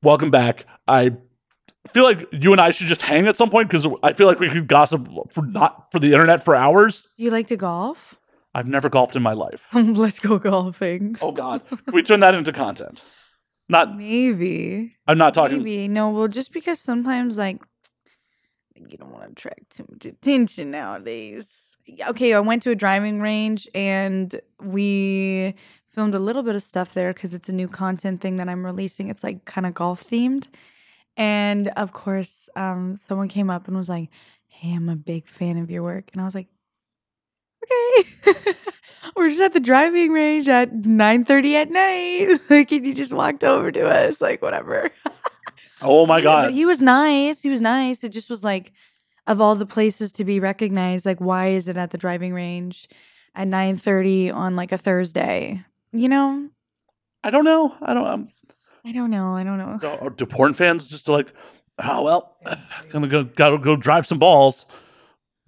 welcome back. I feel like you and I should just hang at some point because I feel like we could gossip not for the internet for hours. Do you like to golf? I've never golfed in my life. Let's go golfing. Oh God, can we turn that into content? Not maybe. I'm not talking. Maybe no. Well, just because sometimes like you don't want to attract too much attention nowadays. Okay, I went to a driving range and we filmed a little bit of stuff there because it's a new content thing that I'm releasing. It's like kind of golf themed. And of course, someone came up and was like, "Hey, I'm a big fan of your work." And I was like, "Okay." We're just at the driving range at 9:30 at night. Like, and you just walked over to us, like, whatever. Oh my God. But he was nice. He was nice. It just was like, of all the places to be recognized, like, why is it at the driving range at 9:30 on like a Thursday? You know? I don't know. I don't know. Do porn fans just like, oh well, gotta go drive some balls?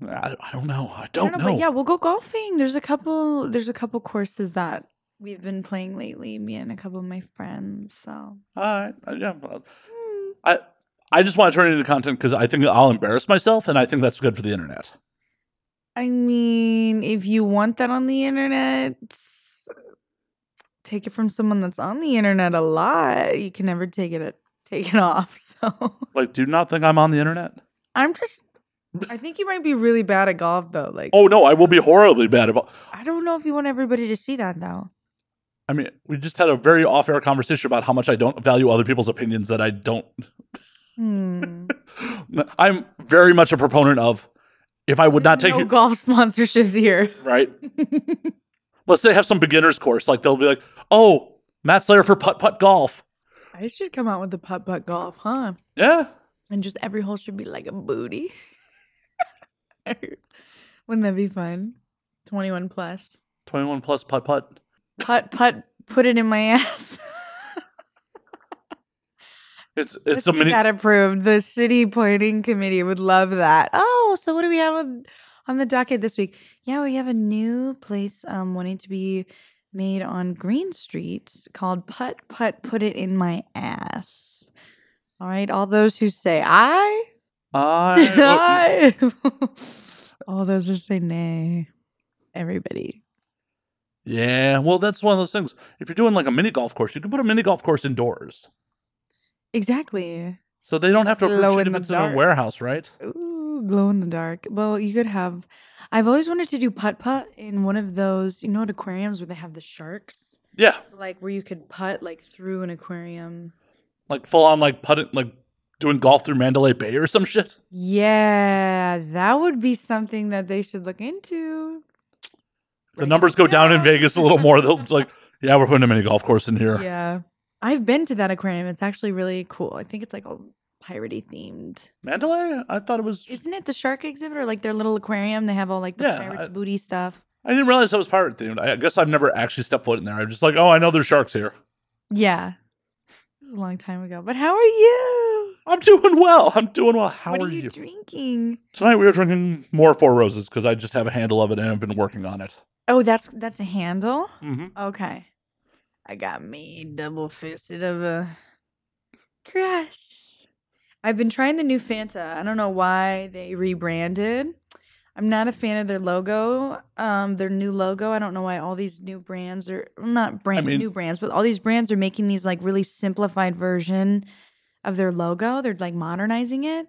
I don't know. I don't know. But yeah, we'll go golfing. There's a couple courses that we've been playing lately, me and a couple of my friends. So all right. Yeah. I just want to turn it into content because I think I'll embarrass myself, and I think that's good for the internet. I mean, if you want that on the internet, take it from someone that's on the internet a lot. You can never take it off. So, like, do you not think I'm on the internet? I think you might be really bad at golf, though. Like, oh no, I will be horribly bad about. I don't know if you want everybody to see that, though. I mean, we just had a very off-air conversation about how much I don't value other people's opinions. That I don't. I'm very much a proponent of. If I would not take golf sponsorships here, right? Let's say have some beginners course, like they'll be like, "Oh, Matt Slayer for putt golf." I should come out with the putt golf, huh? Yeah, and just every hole should be like a booty. Wouldn't that be fun? 21 plus. 21 plus putt. Put it in my ass. It's a mini that approved. The city planning committee would love that. Oh, so what do we have on the docket this week? Yeah, we have a new place wanting to be made on Green Street called Put It in My Ass. All right, all those who say I. All those who say nay. Everybody. Yeah, well, that's one of those things. If you're doing like a mini golf course, you can put a mini golf course indoors. Exactly. So they don't have to approve if it's in a warehouse, right? Ooh, glow in the dark. Well, you could have. I've always wanted to do putt in one of those, at aquariums where they have the sharks. Yeah. Like where you could putt like through an aquarium. Like full on like putting, like doing golf through Mandalay Bay or some shit. Yeah, that would be something that they should look into. The numbers go down in Vegas a little more. They'll like, yeah, we're putting a mini golf course in here. Yeah. I've been to that aquarium. It's actually really cool. I think it's like a piratey themed. Mandalay? I thought it was. Isn't it the shark exhibit or like their little aquarium? They have all like the pirates booty stuff. I didn't realize that was pirate themed. I guess I've never actually stepped foot in there. I'm just like, oh, I know there's sharks here. Yeah. This was a long time ago. But how are you? I'm doing well. How what are you drinking? Tonight we are drinking more Four Roses because I just have a handle of it and I've been working on it. Oh, that's a handle? Mm-hmm. Okay. I got me double-fisted of a crush. I've been trying the new Fanta. I don't know why they rebranded. I'm not a fan of their logo, their new logo. I don't know why all these new brands are new brands, but all these brands are making these like really simplified version of their logo. They're like modernizing it,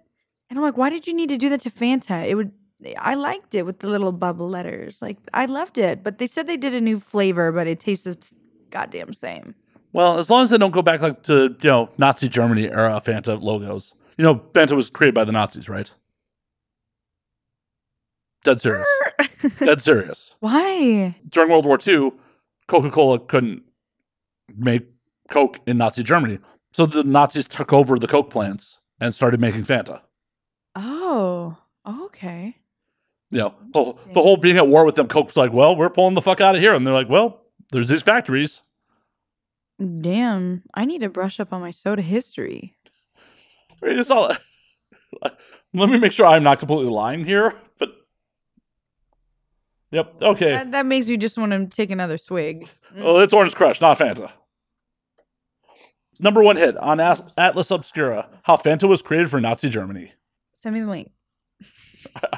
and I'm like, why did you need to do that to Fanta? I liked it with the little bubble letters. Like I loved it, but they said they did a new flavor, but it tasted goddamn same. Well, as long as they don't go back like to Nazi Germany era Fanta logos. Fanta was created by the Nazis, right? Dead serious. Dead serious. Why? During World War II, Coca-Cola couldn't make Coke in Nazi Germany, so the Nazis took over the Coke plants and started making Fanta. Oh, okay. The whole being at war with them, Coke's like, well, we're pulling the fuck out of here, and they're like, well. There's these factories. Damn, I need to brush up on my soda history. I mean, it's all. Let me make sure I'm not completely lying here, but. Yep. Okay. That makes you just want to take another swig. Well, it's Orange Crush, not Fanta. Number one hit on Atlas Obscura. How Fanta was created for Nazi Germany. Send me the link.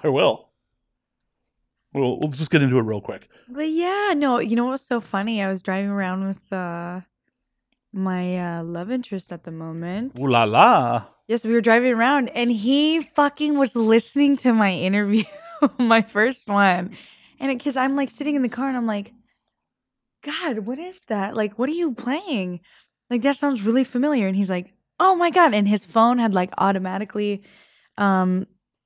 I will. We'll just get into it real quick. But yeah, no, you know what was so funny? I was driving around with my love interest at the moment. Ooh la la. Yes, we were driving around and he fucking was listening to my interview, my first one. And because I'm like sitting in the car and I'm like, God, what is that? Like, what are you playing? Like, that sounds really familiar. And he's like, oh my God. And his phone had like automatically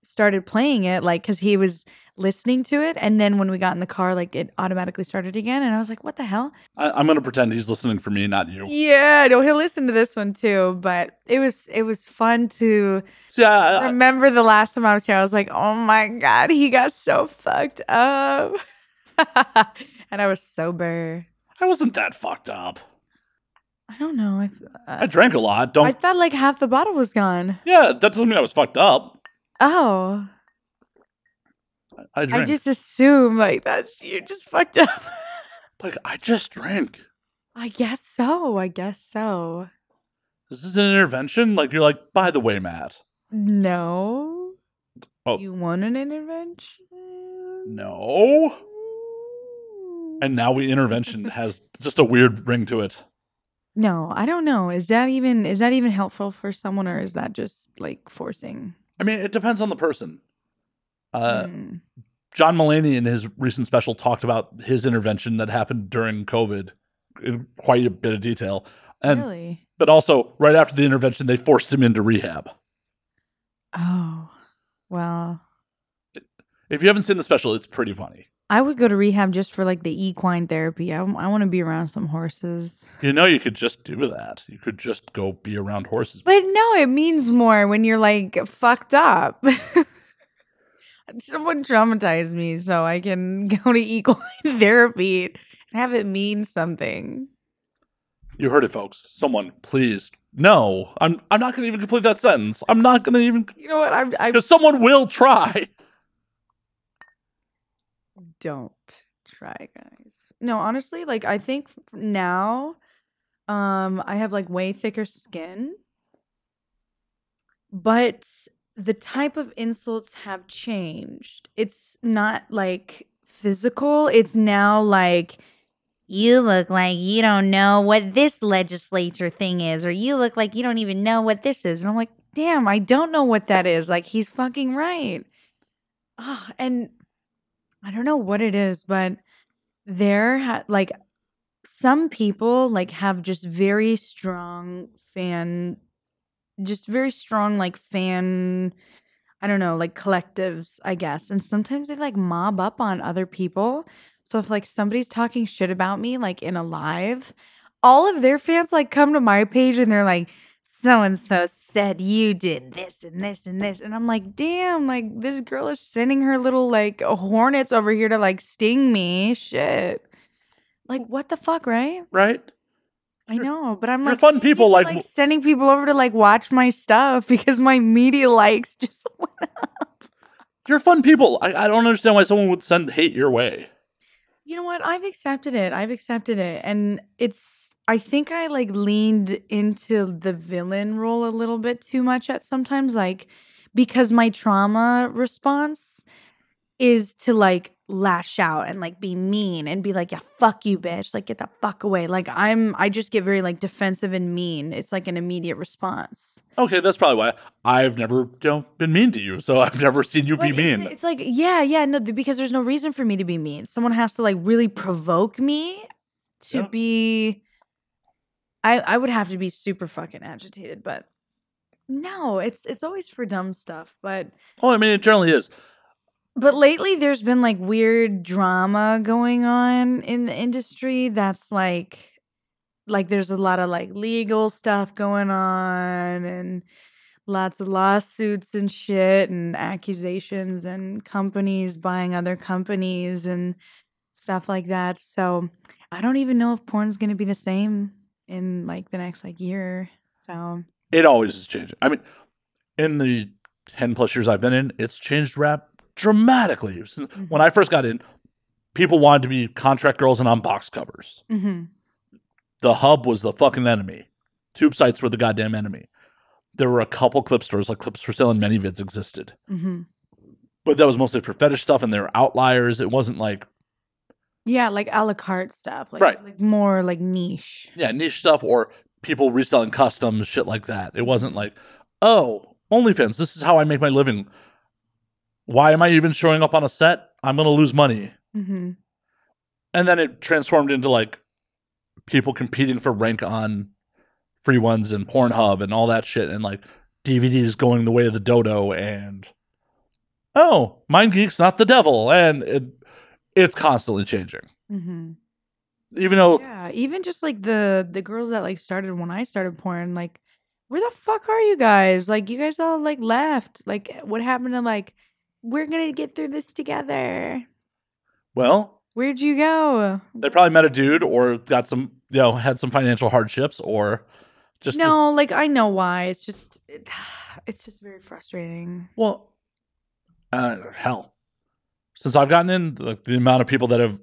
started playing it, like, because he was listening to it. And then when we got in the car, like, it automatically started again. And I was like, what the hell? I'm going to pretend he's listening for me, not you. Yeah, no, he'll listen to this one too. But it was fun to remember the last time I was here. I was like, oh my God, he got so fucked up. And I was sober. I wasn't that fucked up. I don't know. I drank a lot. I thought like half the bottle was gone. Yeah, that doesn't mean I was fucked up. Oh. I drank. I just assume like you're just fucked up. Like, I just drank. I guess so. Is this an intervention? Like, you're like, by the way, Matt. No. Oh. You want an intervention? No. And now intervention has just a weird ring to it. No, I don't know. Is that even helpful for someone, or is that just like forcing? I mean, it depends on the person. John Mulaney in his recent special talked about his intervention that happened during COVID in quite a bit of detail. And, really? But also, right after the intervention, they forced him into rehab. Oh, well. If you haven't seen the special, it's pretty funny. I would go to rehab just for like the equine therapy. I want to be around some horses. You know, you could just do that. You could just go be around horses. But no, it means more when you're like fucked up. Someone traumatized me so I can go to equine therapy and have it mean something. You heard it, folks. Someone, please. No, I'm not going to even complete that sentence. I'm not going to even. You know what? Because someone will try. Don't try, guys. No, honestly, like I think now I have like way thicker skin, but the type of insults have changed. It's not like physical. It's now like, you look like you don't know what this legislature thing is, or you look like you don't even know what this is. And I'm like, damn, I don't know what that is. Like, he's fucking right. And I don't know what it is, but like some people like have just very strong like fan, I don't know, like collectives, I guess. And sometimes they like mob up on other people. So if like somebody's talking shit about me, like in a live, all of their fans like come to my page and they're like, so-and-so said you did this and this and this. And I'm like, damn, like this girl is sending her little like hornets over here to like sting me. Shit. Like, what the fuck, right? Right? I know, but I'm you're like, fun people like sending people over to like watch my stuff because my media likes just went up. You're fun people. I don't understand why someone would send hate your way. You know what? I've accepted it. And I think I like leaned into the villain role a little bit too much at sometimes, like, because my trauma response is to like lash out and like be mean and be like, yeah, fuck you, bitch. Like, get the fuck away. Like, I just get very like defensive and mean. It's like an immediate response. Okay, that's probably why I've never been mean to you. So I've never seen you be mean. It's like, yeah, no, because there's no reason for me to be mean. Someone has to like really provoke me to be. I would have to be super fucking agitated, but no, it's always for dumb stuff. But I mean, it generally is. But lately, there's been like weird drama going on in the industry. That's like there's a lot of like legal stuff going on and lots of lawsuits and shit and accusations and companies buying other companies and stuff like that. So I don't even know if porn's going to be the same in like the next like year. So it always is changing. I mean, in the 10 plus years I've been in, it's changed rap dramatically. When I first got in, people wanted to be contract girls and on box covers. Mm-hmm. The hub was the fucking enemy. tube sites were the goddamn enemy. There were a couple clip stores, like Clips for Sale and ManyVids existed. Mm-hmm. But that was mostly for fetish stuff, and they were outliers. It wasn't like... Yeah, like a la carte stuff. Like, right. Like more like niche. Yeah, niche stuff, or people reselling customs, shit like that. It wasn't like, oh, OnlyFans, this is how I make my living. Why am I even showing up on a set? I'm going to lose money. Mm-hmm. And then it transformed into like people competing for rank on free ones and Pornhub and all that shit, and like DVDs going the way of the dodo, and oh, MindGeek's not the devil, and it's constantly changing. Mm-hmm. Even though, yeah, even just like the girls that like started when I started porn, like, where the fuck are you guys? Like, you guys all like left. Like, what happened to like, we're gonna get through this together? well, where'd you go? They probably met a dude, or got some, had some financial hardships, or just like, I know why. It's just very frustrating. Well, hell, since I've gotten in, like the amount of people that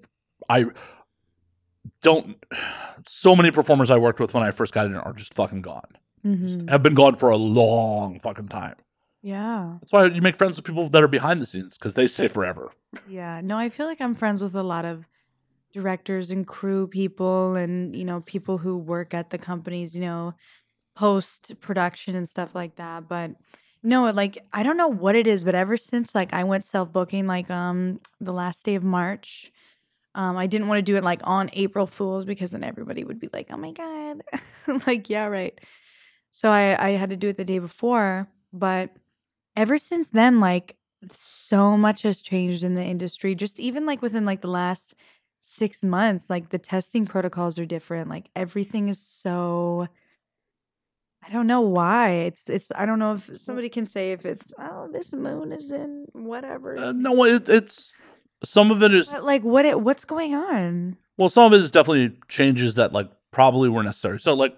so many performers I worked with when I first got in are just fucking gone. Mm-hmm. Have been gone for a long fucking time. Yeah. That's why you make friends with people that are behind the scenes, because they stay forever. Yeah. No, I feel like I'm friends with a lot of directors and crew people, and, people who work at the companies, post production and stuff like that. But no, like, I don't know what it is, but ever since like I went self-booking, like the last day of March, I didn't want to do it like on April Fools, because then everybody would be like, oh my God. Like, yeah, right. So I had to do it the day before. But ever since then, like, so much has changed in the industry. Just even like within like the last 6 months, like the testing protocols are different. Like, everything is so... I don't know why. It's I don't know if somebody can say if it's, oh, this moon is in whatever. No, it's some of it is... But like, what's going on? Well, some of it is definitely changes that like probably were necessary. So like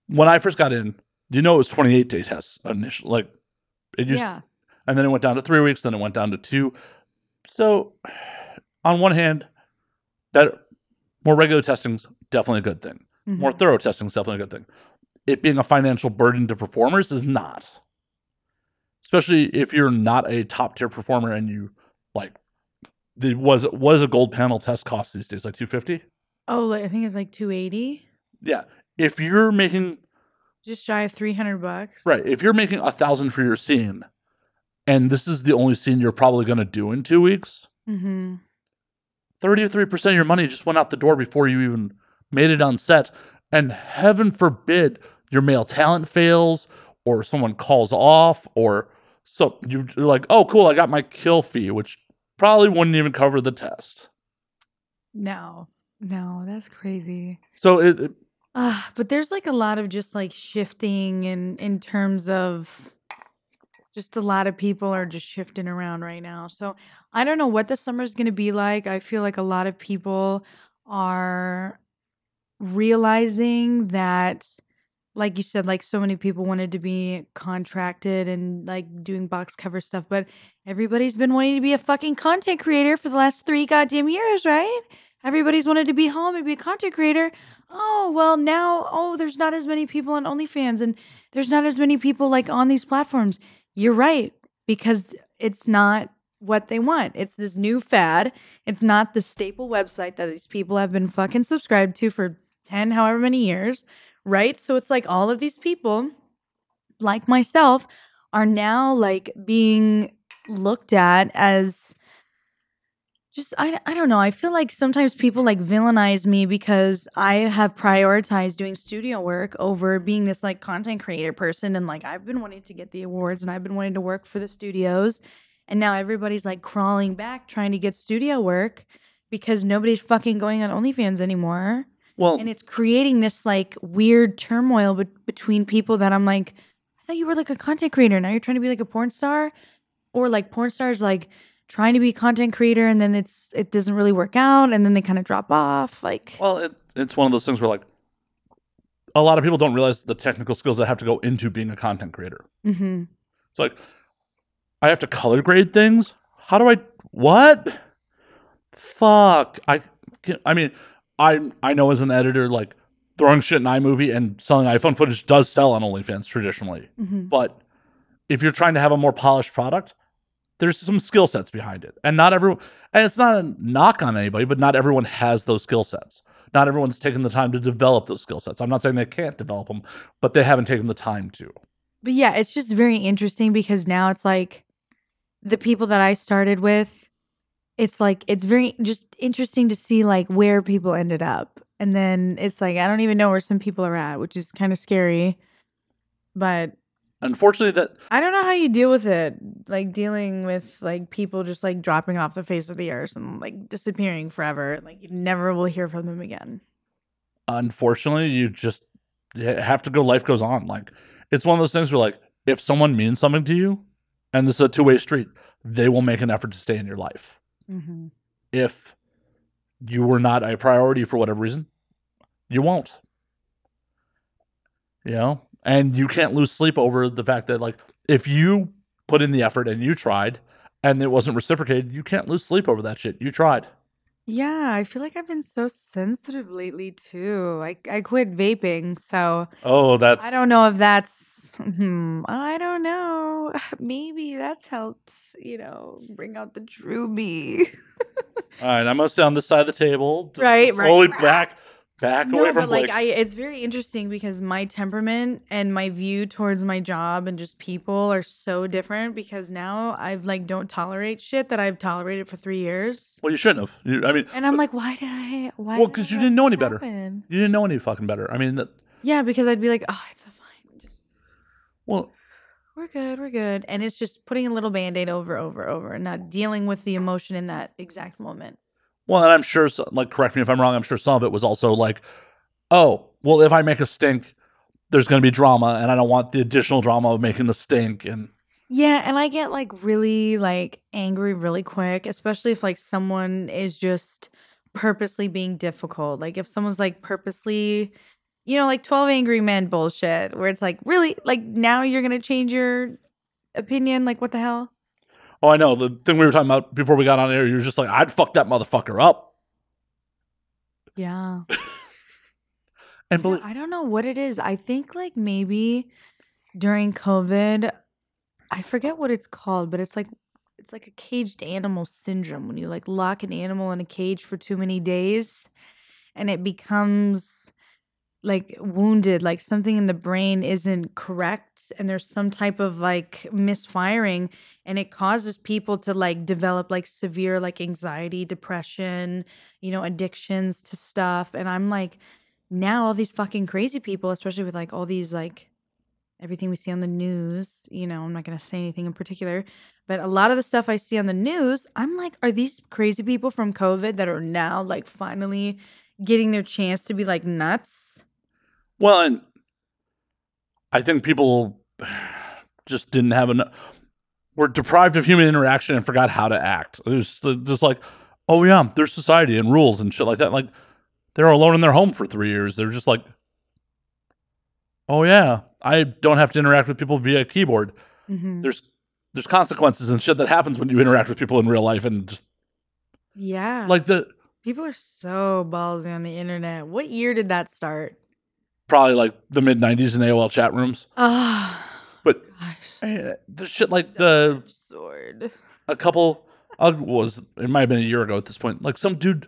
when I first got in, it was 28-day tests initially. Like it used, and then it went down to 3 weeks, then it went down to 2. So on one hand, that more regular testing's definitely a good thing. Mm-hmm. More thorough testing is definitely a good thing. It being a financial burden to performers is not. Especially if you're not a top tier performer and you like, was a gold panel test cost these days, like $250? Oh, I think it's like $280. Yeah. If you're making just shy of $300, right? If you're making $1,000 for your scene, and this is the only scene you're probably going to do in 2 weeks, 33% of your money just went out the door before you even made it on set. And heaven forbid your male talent fails, or someone calls off, or so you're like, oh, cool, I got my kill fee, which probably wouldn't even cover the test. No, that's crazy. So but there's like a lot of just like shifting in terms of just a lot of people are just shifting around right now. So I don't know what the summer's going to be like. I feel like a lot of people are realizing that, like you said, like so many people wanted to be contracted and like doing box cover stuff, but everybody's been wanting to be a fucking content creator for the last 3 goddamn years, right? Everybody's wanted to be home and be a content creator. Oh, well now, there's not as many people on OnlyFans, and there's not as many people like on these platforms. You're right, because it's not what they want. It's this new fad. It's not the staple website that these people have been fucking subscribed to for 10 however many years, right? So it's like all of these people, like myself, are now like being looked at as just, I don't know. I feel like sometimes people like villainize me because I have prioritized doing studio work over being this like content creator person. And like, I've been wanting to get the awards, and I've been wanting to work for the studios. And now everybody's like crawling back trying to get studio work because nobody's fucking going on OnlyFans anymore. Well, and it's creating this like weird turmoil between people that I'm like, I thought you were like a content creator. Now you're trying to be like a porn star, or like porn stars like trying to be a content creator, and then it doesn't really work out, and then they kind of drop off. Like, well, it's one of those things where like a lot of people don't realize the technical skills that have to go into being a content creator. Mm-hmm. It's like, I have to color grade things. How do what? Fuck. I mean, I know as an editor, like throwing shit in iMovie and selling iPhone footage does sell on OnlyFans traditionally. But if you're trying to have a more polished product, there's some skill sets behind it. And not everyone, and it's not a knock on anybody, but not everyone has those skill sets. Not everyone's taken the time to develop those skill sets. I'm not saying they can't develop them, but they haven't taken the time to. But yeah, it's just very interesting because now it's like the people that I started with, it's like, it's very just interesting to see like where people ended up. And then it's like, I don't even know where some people are at, which is kind of scary. But unfortunately, that I don't know how you deal with it, like dealing with like people just like dropping off the face of the earth and like disappearing forever. Like you never will hear from them again. Unfortunately, you just have to go. Life goes on. Like it's one of those things where, like, if someone means something to you, and this is a two-way street, they will make an effort to stay in your life. If you were not a priority for whatever reason, you won't. You know, and you can't lose sleep over the fact that, like, if you put in the effort and you tried and it wasn't reciprocated, you can't lose sleep over that shit. You tried. Yeah, I feel like I've been so sensitive lately too. Like I quit vaping, so I don't know if that's I don't know. Maybe that's helped, bring out the true me. All right, I'm gonna stay on this side of the table. Right. Slowly back away from Blake. Like It's very interesting because my temperament and my view towards my job and just people are so different because now I've like don't tolerate shit that I've tolerated for 3 years. Well, you shouldn't have. And I'm like, why? Well, because you didn't know any better. Happen? You didn't know any fucking better. I mean, yeah, because I'd be like, oh, it's fine. Well, we're good, and it's just putting a little Band-Aid over, and not dealing with the emotion in that exact moment. Well, and I'm sure, like, correct me if I'm wrong, I'm sure some of it was also like, oh, well, if I make a stink, there's going to be drama, and I don't want the additional drama of making the stink. And yeah, and I get, like, really, like, angry really quick, especially if, like, someone is just purposely being difficult. Like, if someone's, like, purposely, like 12 Angry Men bullshit, where it's like, really? Like, now you're going to change your opinion? Like, what the hell? Oh, I know. The thing we were talking about before we got on air, you were just like, I'd fuck that motherfucker up. Yeah. And I don't know what it is. I think like maybe during COVID, I forget what it's called, but it's like a caged animal syndrome when you like lock an animal in a cage for too many days and it becomes like wounded, like something in the brain isn't correct and there's some type of like misfiring and it causes people to like develop like severe like anxiety, depression, addictions to stuff. And I'm like, now all these fucking crazy people, especially with like all these like everything we see on the news, I'm not going to say anything in particular, but a lot of the stuff I see on the news, I'm like, are these crazy people from COVID that are now like finally getting their chance to be like nuts? Well, and I think people just didn't have enough, were deprived of human interaction and forgot how to act. It was just like, oh yeah, there's society and rules and shit like that. Like, they're alone in their home for 3 years. They're just like, oh yeah, I don't have to interact with people via keyboard. There's consequences and shit that happens when you interact with people in real life, and just, yeah, like people are so ballsy on the internet. What year did that start? Probably like the mid '90s in AOL chat rooms. But gosh, the shit like the sword. A couple it might have been a year ago at this point. Like some dude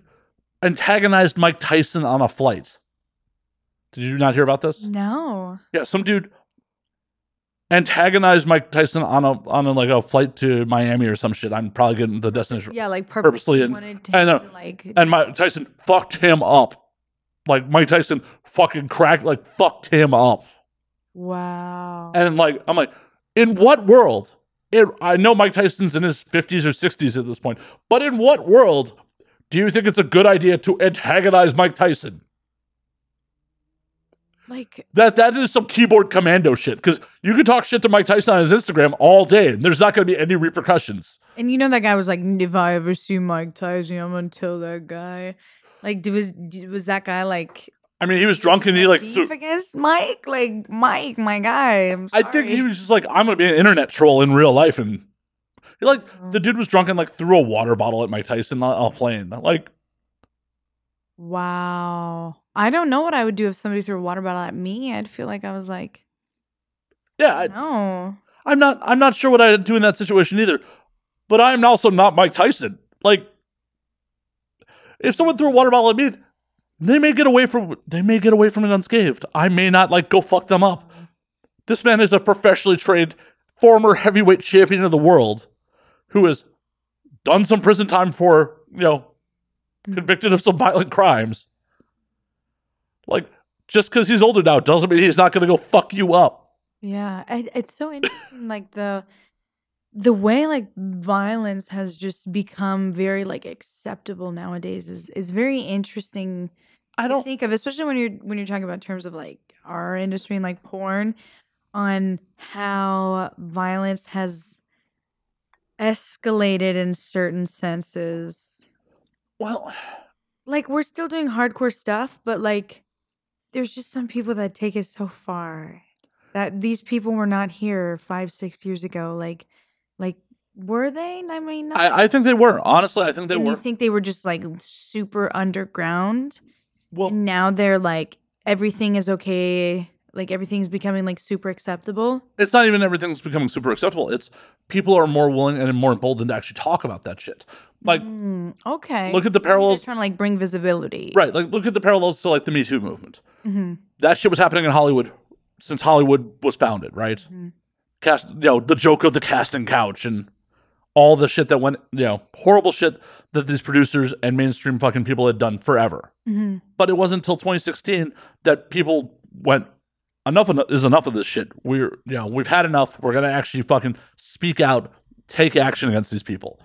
antagonized Mike Tyson on a flight. Did you not hear about this? No. Yeah, some dude antagonized Mike Tyson on a like a flight to Miami or some shit. I'm probably getting the destination. Yeah, like purposely and Mike Tyson fucked him up. Like Mike Tyson fucking fucked him up. Wow. And like I'm like, in what world? I know Mike Tyson's in his 50s or 60s at this point, but in what world do you think it's a good idea to antagonize Mike Tyson? Like that is some keyboard commando shit, because you can talk shit to Mike Tyson on his Instagram all day and there's not going to be any repercussions. And that guy was like, if I ever see Mike Tyson, I'm going to tell that guy. Like, was that guy like... I mean, he was drunk and he like... beef against Mike? Like, Mike, my guy, I'm sorry. I think he was just like, I'm going to be an internet troll in real life. And he the dude was drunk and like threw a water bottle at Mike Tyson on a plane. Like... Wow. I don't know what I would do if somebody threw a water bottle at me. I'd feel like I was like, Yeah, no. I'm not sure what I'd do in that situation either. But I'm also not Mike Tyson. Like, if someone threw a water bottle at me, they may get away from it unscathed. I may not like go fuck them up. This man is a professionally trained former heavyweight champion of the world who has done some prison time for, convicted of some violent crimes. Like, just because he's older now doesn't mean he's not going to go fuck you up. Yeah, it's so interesting. Like the way like violence has just become very like acceptable nowadays is very interesting. I don't think of, especially when you're talking about terms of like our industry and like porn, on how violence has escalated in certain senses. Well, like we're still doing hardcore stuff, but like there's just some people that take it so far that these people were not here 5-6 years ago. Like were they? I mean, I think they were. Honestly, I think they were. You think they were just like super underground? Well, and now they're like everything is okay. Like everything's becoming like super acceptable. It's not even everything's becoming super acceptable. It's people are more willing and more emboldened to actually talk about that shit. Like, okay, look at the parallels. They're trying to like bring visibility, right? Like, look at the parallels to like the Me Too movement. Mm-hmm. That shit was happening in Hollywood since Hollywood was founded, right? Mm-hmm. The joke of the casting couch and all the shit that went, horrible shit that these producers and mainstream fucking people had done forever. Mm-hmm. But it wasn't until 2016 that people went, enough is enough of this shit. We've had enough. We're going to actually fucking speak out, take action against these people.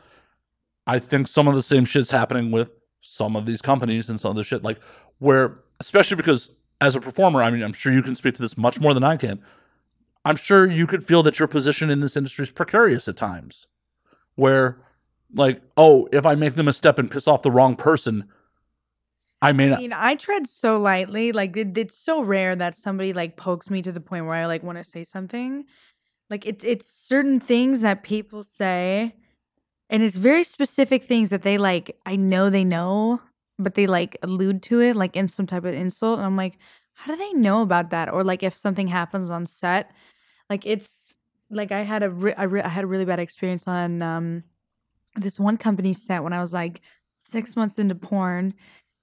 I think some of the same shit's happening with some of these companies and some of the shit, like where, especially because as a performer, I mean, I'm sure you can speak to this much more than I can. I'm sure you could feel that your position in this industry is precarious at times. Where, like, oh, if I make them a step and piss off the wrong person, I may not. I mean, I tread so lightly. Like, it's so rare that somebody like pokes me to the point where I like want to say something. Like, it's certain things that people say, and it's very specific things that they like. I know they know, but they like allude to it like in some type of insult. And I'm like, how do they know about that? Or like if something happens on set, like it's. Like I had I had a really bad experience on this one company set when I was like 6 months into porn,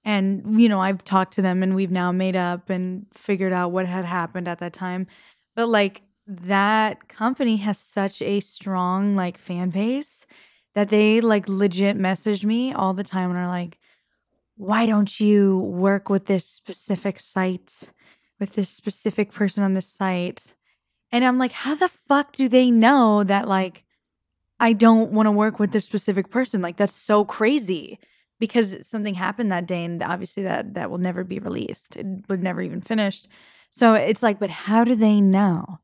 and I've talked to them and we've now made up and figured out what had happened at that time. But like that company has such a strong like fan base that they like legit message me all the time and are like, why don't you work with this specific site, with this specific person on this site? And I'm like, how the fuck do they know that, like, I don't want to work with this specific person? Like, that's so crazy because something happened that day. And obviously that will never be released. It was never even finished. So it's like, but how do they know?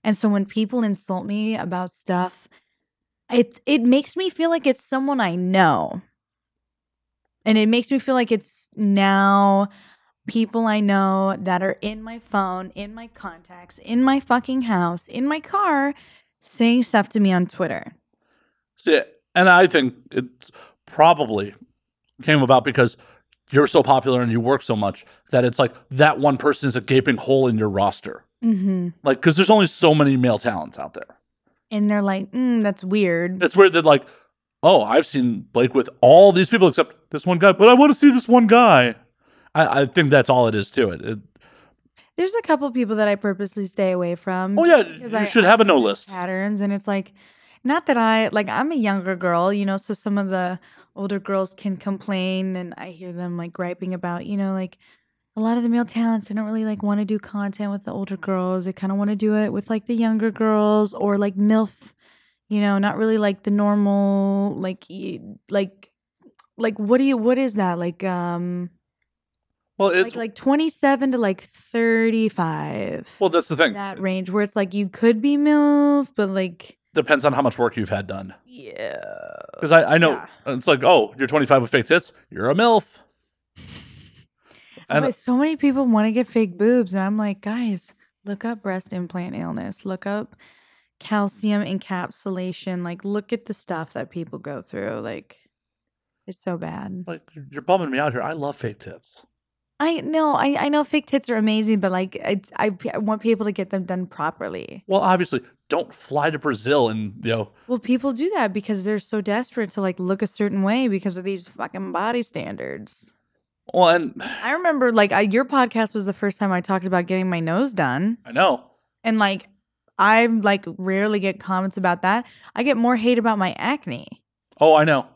And so when people insult me about stuff, it makes me feel like it's someone I know. And it makes me feel like it's now people I know that are in my phone, in my contacts, in my fucking house, in my car, saying stuff to me on Twitter. See, and I think it probably came about because you're so popular and you work so much that it's like that one person is a gaping hole in your roster. Mm-hmm. Like, because there's only so many male talents out there. And they're like, that's weird. It's weird that like, oh, I've seen Blake with all these people except this one guy, but I want to see this one guy. I think that's all it is to it. There's a couple people that I purposely stay away from. Oh yeah, you should have a no list. Patterns, and it's like, not that I'm a younger girl, so some of the older girls can complain, and I hear them like griping about, like a lot of the male talents, they don't really like want to do content with the older girls. They kind of want to do it with like the younger girls or like MILF, not really like the normal like what is that like Well, it's like 27 to like 35. Well, that's the thing. That range where it's like you could be MILF, but like depends on how much work you've had done. Yeah. Because I know it's like, oh, you're 25 with fake tits, you're a MILF. And but so many people want to get fake boobs, and I'm like, guys, look up breast implant illness, look up calcium encapsulation, like look at the stuff that people go through, like. It's so bad. Like, you're bumming me out here. I love fake tits. I know fake tits are amazing, but like I want people to get them done properly. Well, obviously, don't fly to Brazil and, Well, people do that because they're so desperate to like look a certain way because of these fucking body standards. Well, and I remember like your podcast was the first time I talked about getting my nose done. I know. And like I like rarely get comments about that. I get more hate about my acne. Oh, I know.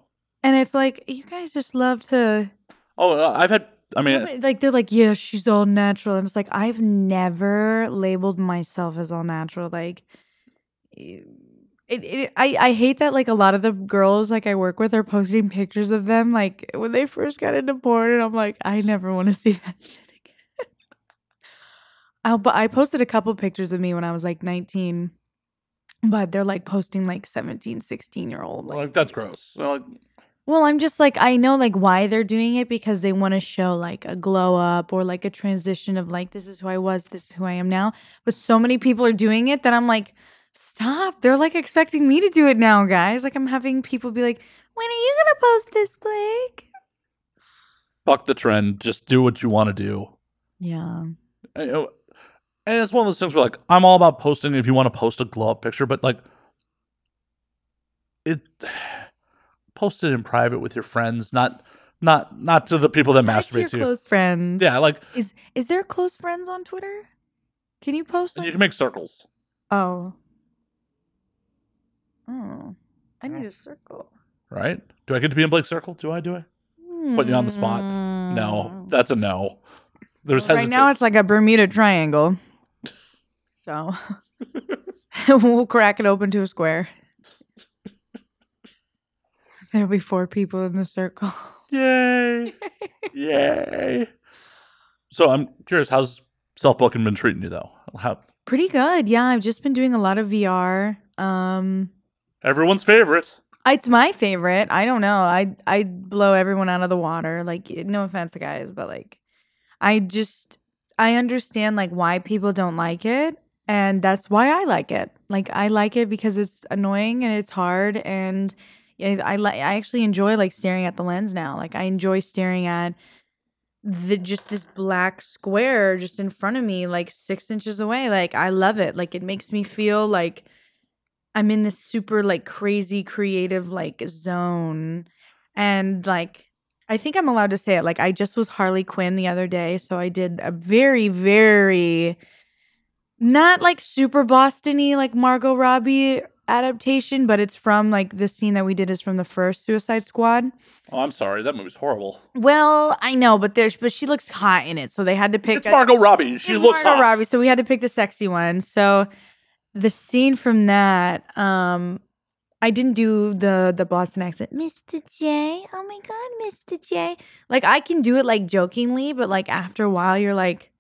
And it's like, you guys just love to. Oh, I've had. I mean, like they're like, yeah, she's all natural, and it's like I've never labeled myself as all natural. Like, I hate that like a lot of the girls like I work with are posting pictures of them like when they first got into porn, and I'm like, I never want to see that shit again. But I posted a couple pictures of me when I was like 19, but they're like posting like 17, 16-year-old. Like that's gross. Well, I'm just like, I know like why they're doing it because they want to show like a glow up or like a transition of like, this is who I was, this is who I am now. But so many people are doing it that I'm like, stop. They're like expecting me to do it now, guys. Like I'm having people be like, when are you going to post this, Blake? Fuck the trend. Just do what you want to do. Yeah. And it's one of those things where like, I'm all about posting if you want to post a glow up picture, but like post it in private with your friends, not to the people that masturbate to you. Close friends. Yeah, like is there close friends on Twitter? Can you post? You can make circles. Oh, I need a circle. Right? Do I get to be in Blake's circle? Do I? Put you on the spot? No, that's a no. There's right now it's like a Bermuda Triangle. So we'll crack it open to a square. There'll be 4 people in the circle. Yay. Yay. So I'm curious, how's self-booking been treating you, though? Pretty good. Yeah, I've just been doing a lot of VR. Everyone's favorite. It's my favorite. I don't know. I blow everyone out of the water. Like, no offense to guys, but like, I understand like why people don't like it. And that's why I like it. Like, I like it because it's annoying and it's hard, and I actually enjoy like staring at the lens now. Like I enjoy staring at just this black square just in front of me, like 6 inches away. Like I love it. Like it makes me feel like I'm in this super like crazy creative like zone. And like I think I'm allowed to say it. Like I just was Harley Quinn the other day, so I did a very, very not like super Boston-y like Margot Robbie adaptation, but it's from like the scene that we did is from the first Suicide Squad. Oh, I'm sorry, that movie's horrible. Well, I know, but she looks hot in it, so they had to pick. It's Margot Robbie. She looks hot. Margot Robbie, so we had to pick the sexy one. So the scene from that, I didn't do the Boston accent, Mr. J. Oh my God, Mr. J. Like I can do it like jokingly, but like after a while, you're like,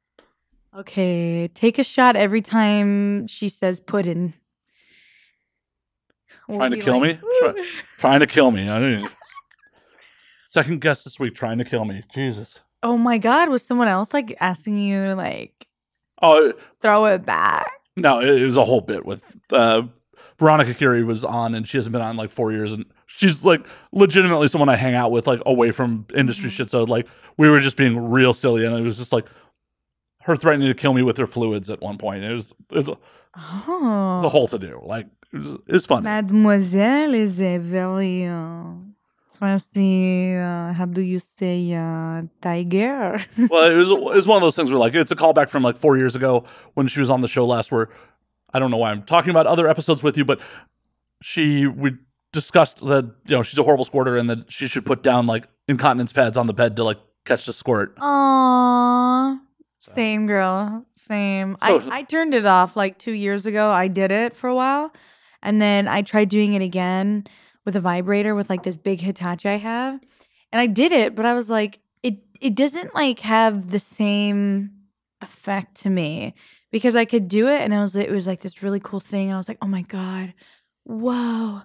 okay, take a shot every time she says puddin'. Trying to kill me? Trying to kill me. I didn't. Second guess this week, trying to kill me. Jesus. Oh my God. Was someone else like asking you to like throw it back? No, it was a whole bit with Veronica Curie was on, and she hasn't been on like 4 years, and she's like legitimately someone I hang out with like away from industry shit. So like we were just being real silly, and it was just like her threatening to kill me with her fluids at one point. It was a whole to do. Like it's funny. Mademoiselle is a very fancy. How do you say tiger? Well, it was one of those things where like it's a callback from like 4 years ago when she was on the show last. Where I don't know why I'm talking about other episodes with you, but we discussed that she's a horrible squirter and that she should put down like incontinence pads on the bed to like catch the squirt. Aww. Same girl, same. So, I turned it off like 2 years ago. I did it for a while, and then I tried doing it again with a vibrator with like this big Hitachi I have, and I did it, but I was like, it doesn't like have the same effect to me because I could do it, and it was like this really cool thing, and I was like, oh my God, whoa,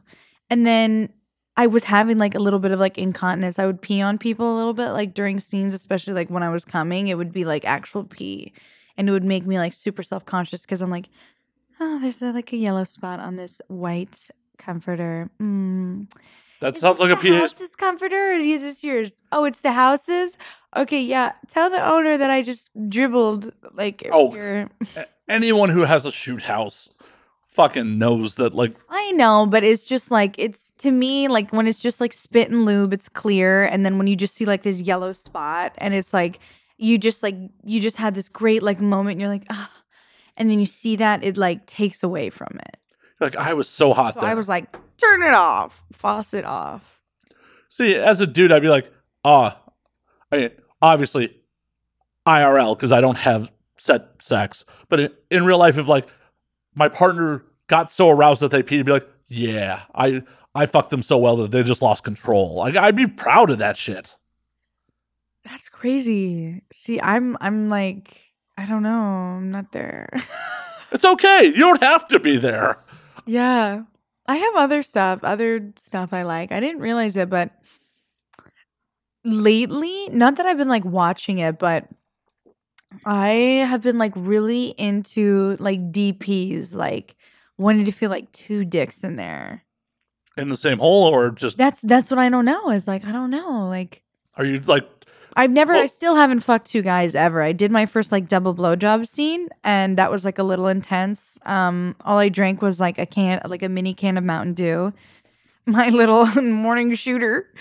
and then I was having like a little bit of like incontinence. I would pee on people a little bit like during scenes, especially like when I was coming, it would be like actual pee, and it would make me like super self-conscious because I'm like, oh, there's like a yellow spot on this white comforter. That sounds like a PA. House's comforter, or is this yours? Oh, it's the house's. Okay, yeah. Tell the owner that I just dribbled like. Anyone who has a shoot house fucking knows that. Like, I know, but it's just like it's to me like when it's just like spit and lube, it's clear, and then when you just see like this yellow spot, and it's like you just had this great like moment, and you're like, ah, and then you see that it like takes away from it. Like I was so hot so there. I was like, turn it off, faucet off. See, as a dude, I'd be like, obviously IRL because I don't have set sex, but in real life, if like my partner got so aroused that they peed, I'd be like, yeah, I fucked them so well that they just lost control. Like I'd be proud of that shit. That's crazy. See, I'm like, I don't know, I'm not there. It's okay. You don't have to be there. Yeah. I have other stuff I like. I didn't realize it, but lately, not that I've been like watching it, but I have been like really into like DPs, like wanting to feel like two dicks in there. In the same hole or just That's what I don't know. Is like I don't know. Like are you like I still haven't fucked two guys ever. I did my first like double blowjob scene, and that was like a little intense. All I drank was like a mini can of Mountain Dew, my little morning shooter,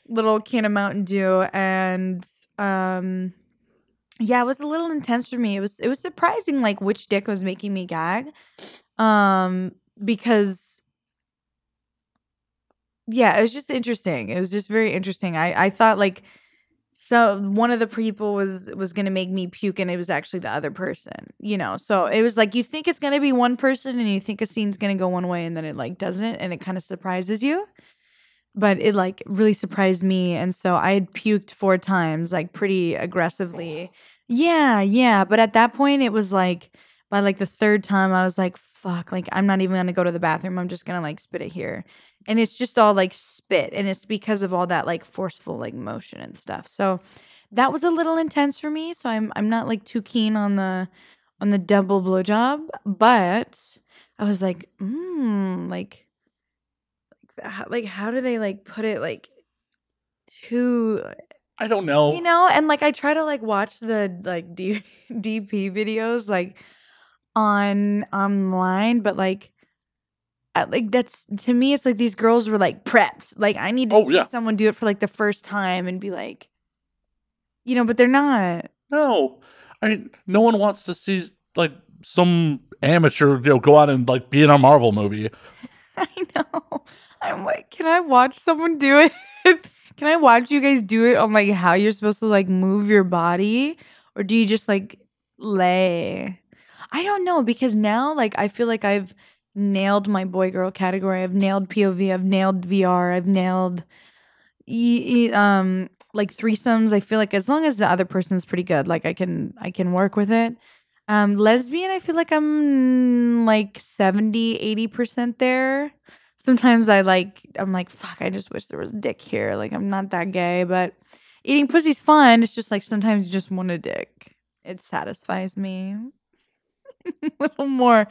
little can of Mountain Dew, and yeah, it was a little intense for me. It was surprising like which dick was making me gag, because yeah, it was just interesting. It was just very interesting. I thought like. So one of the people was going to make me puke, and it was actually the other person, you know? So it was like, you think it's going to be one person and you think a scene's going to go one way, and then it like doesn't, and it kind of surprises you. But it like really surprised me. And so I had puked 4 times, like pretty aggressively. Yeah. But at that point it was like, by like the 3rd time I was like, fuck, like I'm not even going to go to the bathroom. I'm just going to like spit it here. And it's just all like spit, and it's because of all that like forceful like motion and stuff. So that was a little intense for me. So I'm not like too keen on the double blowjob, but I was like, like how do they like put it like to I don't know. You know, and like I try to like watch the like DP videos like online, but like that's to me it's like these girls were like prepped. Like I need to see someone do it for like the first time and be like, you know, but they're not. No. I mean, no one wants to see like some amateur, go out and like be in a Marvel movie. I know. I'm like, can I watch someone do it? Can I watch you guys do it on like how you're supposed to like move your body? Or do you just like lay? I don't know, because now like I feel like I've nailed my boy girl category. I've nailed POV, I've nailed VR, I've nailed like threesomes. I feel like as long as the other person's pretty good, like I can work with it. Lesbian, I feel like I'm like 70-80% there. Sometimes I'm like, fuck, I just wish there was a dick here. Like I'm not that gay, but eating pussy's fun. It's just like sometimes you just want a dick. It satisfies me a little more.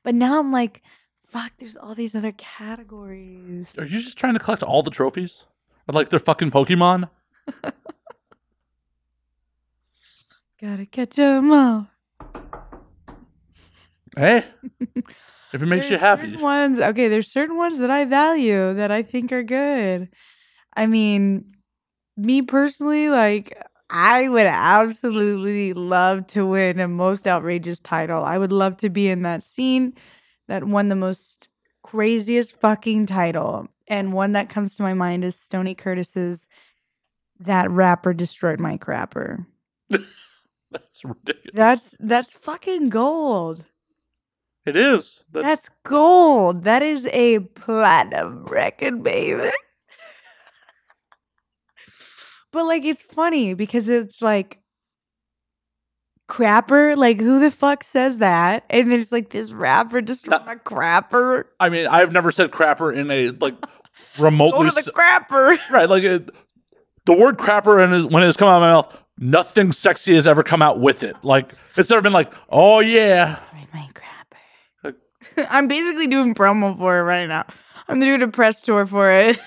But now I'm like, fuck, there's all these other categories. Are you just trying to collect all the trophies? Like they're fucking Pokemon? Gotta catch 'em all. Hey, if it makes you happy. There's certain ones that I value that I think are good. I mean, me personally, like, I would absolutely love to win a most outrageous title. I would love to be in that scene that won the most craziest fucking title. And one that comes to my mind is Stoney Curtis's "That Rapper Destroyed My Crapper." That's ridiculous. That's fucking gold. It is. That's gold. That is a platinum record, baby. But like, it's funny because it's like, crapper, like who the fuck says that? And then it's like, this rapper destroyed my crapper. I mean, I've never said crapper in a like remotely. Go to the crapper. Right, like the word crapper when it's come out of my mouth, nothing sexy has ever come out with it. Like it's never been like, oh yeah. Destroyed my crapper. I'm basically doing promo for it right now. I'm doing a press tour for it.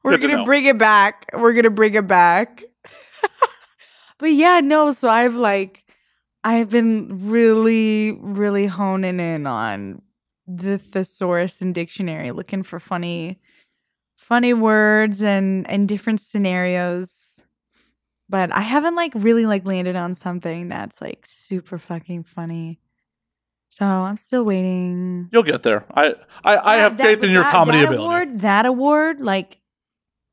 We're going to bring it back. We're going to bring it back. But yeah, no. So I've been really, really honing in on the thesaurus and dictionary, looking for funny words and different scenarios. But I haven't really landed on something that's super fucking funny. So I'm still waiting. You'll get there. I have faith in your comedy ability. That award,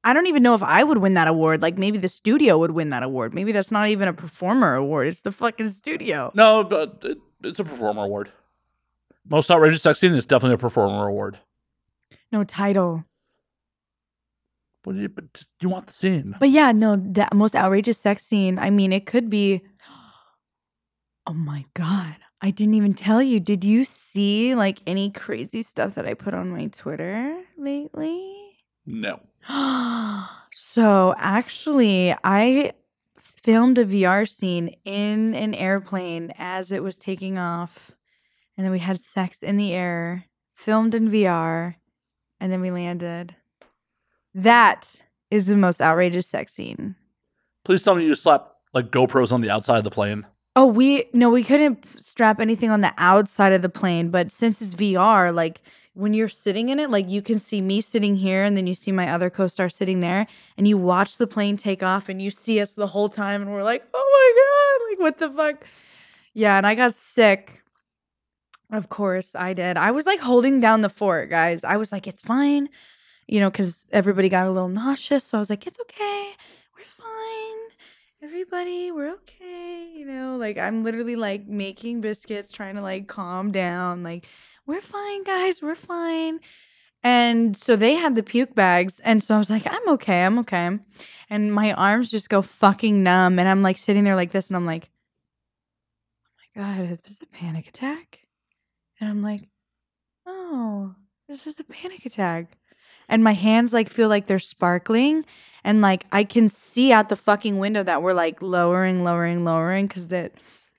I don't even know if I would win that award. Maybe the studio would win that award. Maybe that's not even a performer award. It's the fucking studio. No, but it's a performer award. Most outrageous sex scene is definitely a performer award. No title. But you want the scene. But yeah, no, the most outrageous sex scene. I mean, it could be. Oh my God. I didn't even tell you. Did you see any crazy stuff that I put on my Twitter lately? No. So actually, I filmed a VR scene in an airplane as it was taking off. And then we had sex in the air, filmed in VR, and then we landed. That is the most outrageous sex scene. Please tell me you slapped GoPros on the outside of the plane. Oh, we couldn't strap anything on the outside of the plane, but since it's VR, when you're sitting in it, you can see me sitting here and then you see my other co-star sitting there and you watch the plane take off and you see us the whole time and we're like, oh my God, what the fuck? Yeah, and I got sick. Of course I did. I was holding down the fort, guys. I was like, it's fine, because everybody got a little nauseous. So I was like, it's okay. We're fine. Everybody, we're okay. I'm literally making biscuits, trying to calm down. We're fine, guys. We're fine. And so they had the puke bags. And so I was like, I'm okay. And my arms just go fucking numb. And I'm sitting there like this. And I'm like, oh my God, is this a panic attack? And I'm like, oh, this is a panic attack. And my hands feel like they're sparkling. And I can see out the fucking window that we're lowering because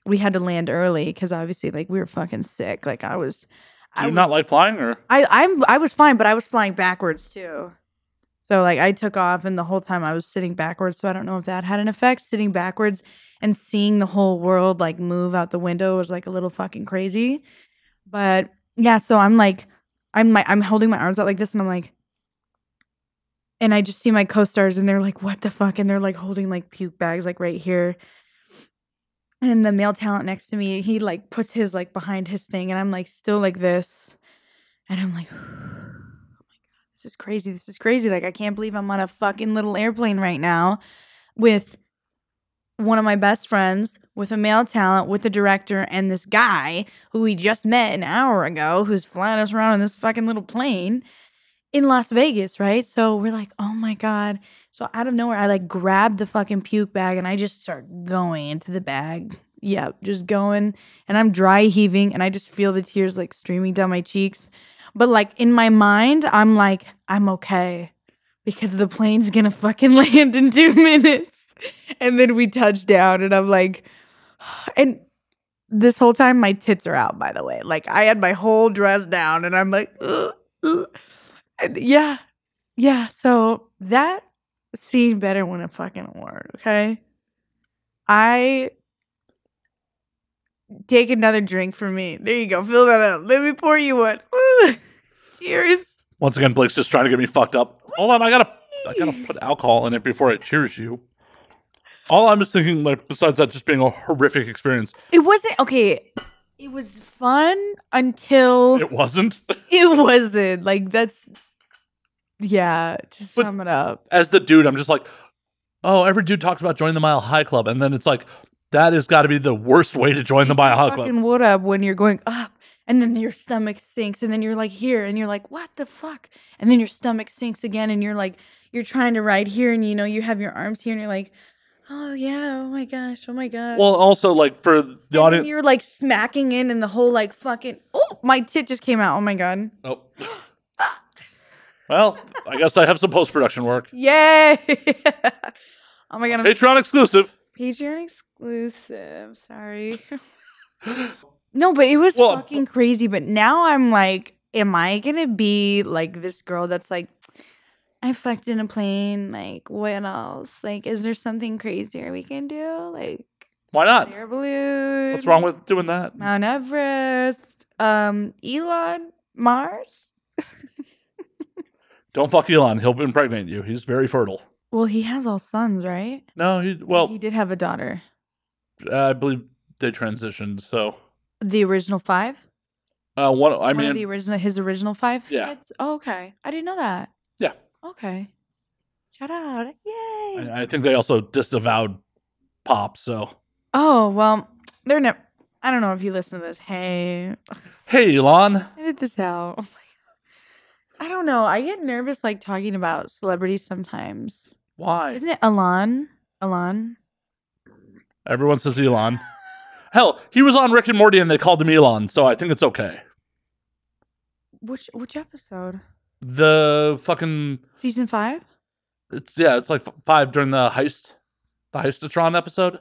we had to land early because obviously we were fucking sick. Do you not like flying or? I was fine, but I was flying backwards too. So I took off and the whole time I was sitting backwards. So I don't know if that had an effect. Sitting backwards and seeing the whole world move out the window was a little fucking crazy. But yeah, so I'm holding my arms out like this and I'm like, and I just see my co-stars and they're like, what the fuck? And they're holding puke bags right here. And the male talent next to me, he puts his behind his thing and I'm still like this. And I'm like, oh my God, this is crazy. This is crazy. I can't believe I'm on a fucking little airplane right now with one of my best friends, with a male talent, with the director, and this guy who we just met an hour ago who's flying us around in this fucking little plane in Las Vegas, right? So we're like, oh my God. So out of nowhere, I grab the fucking puke bag and I just start going into the bag. Yep, just going. And I'm dry heaving and I just feel the tears streaming down my cheeks. But in my mind, I'm I'm okay because the plane's gonna fucking land in 2 minutes. And then we touch down and I'm and this whole time my tits are out, by the way. I had my whole dress down and I'm like, ugh, ugh. And yeah. So that scene better win a fucking award, okay? I take another drink for me. There you go. Fill that up. Let me pour you one. Cheers. Once again, Blake's just trying to get me fucked up. Hold on, I gotta put alcohol in it before I cheers you. All I'm just thinking, besides that just being a horrific experience. It wasn't okay. It was fun until it wasn't. It wasn't. That's yeah, to sum it up. As the dude, I'm just oh, every dude talks about joining the Mile High Club, and then it's that has got to be the worst way to join the Mile High Club. Fucking what up when you're going up, and then your stomach sinks, and then you're here, and you're what the fuck? And then your stomach sinks again, and you're you're trying to ride here, and you have your arms here, and you're oh yeah, oh my gosh, oh my god. Well, also for the audience, you're smacking in, and the whole fucking my tit just came out. Oh my god. Oh. Well, I guess I have some post-production work. Yay! Oh my god. Patreon exclusive. Sorry. No, but it was fucking crazy. But now I'm am I gonna be this girl that's I fucked in a plane. Like, what else? Like, is there something crazier we can do? Like, why not? Air balloon. What's wrong with doing that? Mount Everest. Elon, Mars. Don't fuck Elon. He'll impregnate you. He's very fertile. Well, he has all sons, right? No, he did have a daughter. I believe they transitioned. So the original 5. One of his original 5 yeah. kids. Oh, okay, I didn't know that. Yeah. Okay. Shout out! Yay! I think they also disavowed Pop. So. Oh well, they're never. I don't know if you listen to this. Hey, Elon. Edit this out. Oh my God. I don't know. I get nervous like talking about celebrities sometimes. Why? Isn't it Elon? Elon. Everyone says Elon. Hell, he was on Rick and Morty and they called him Elon, so I think it's okay. Which episode? The fucking season 5. It's like 5 during the Heistatron episode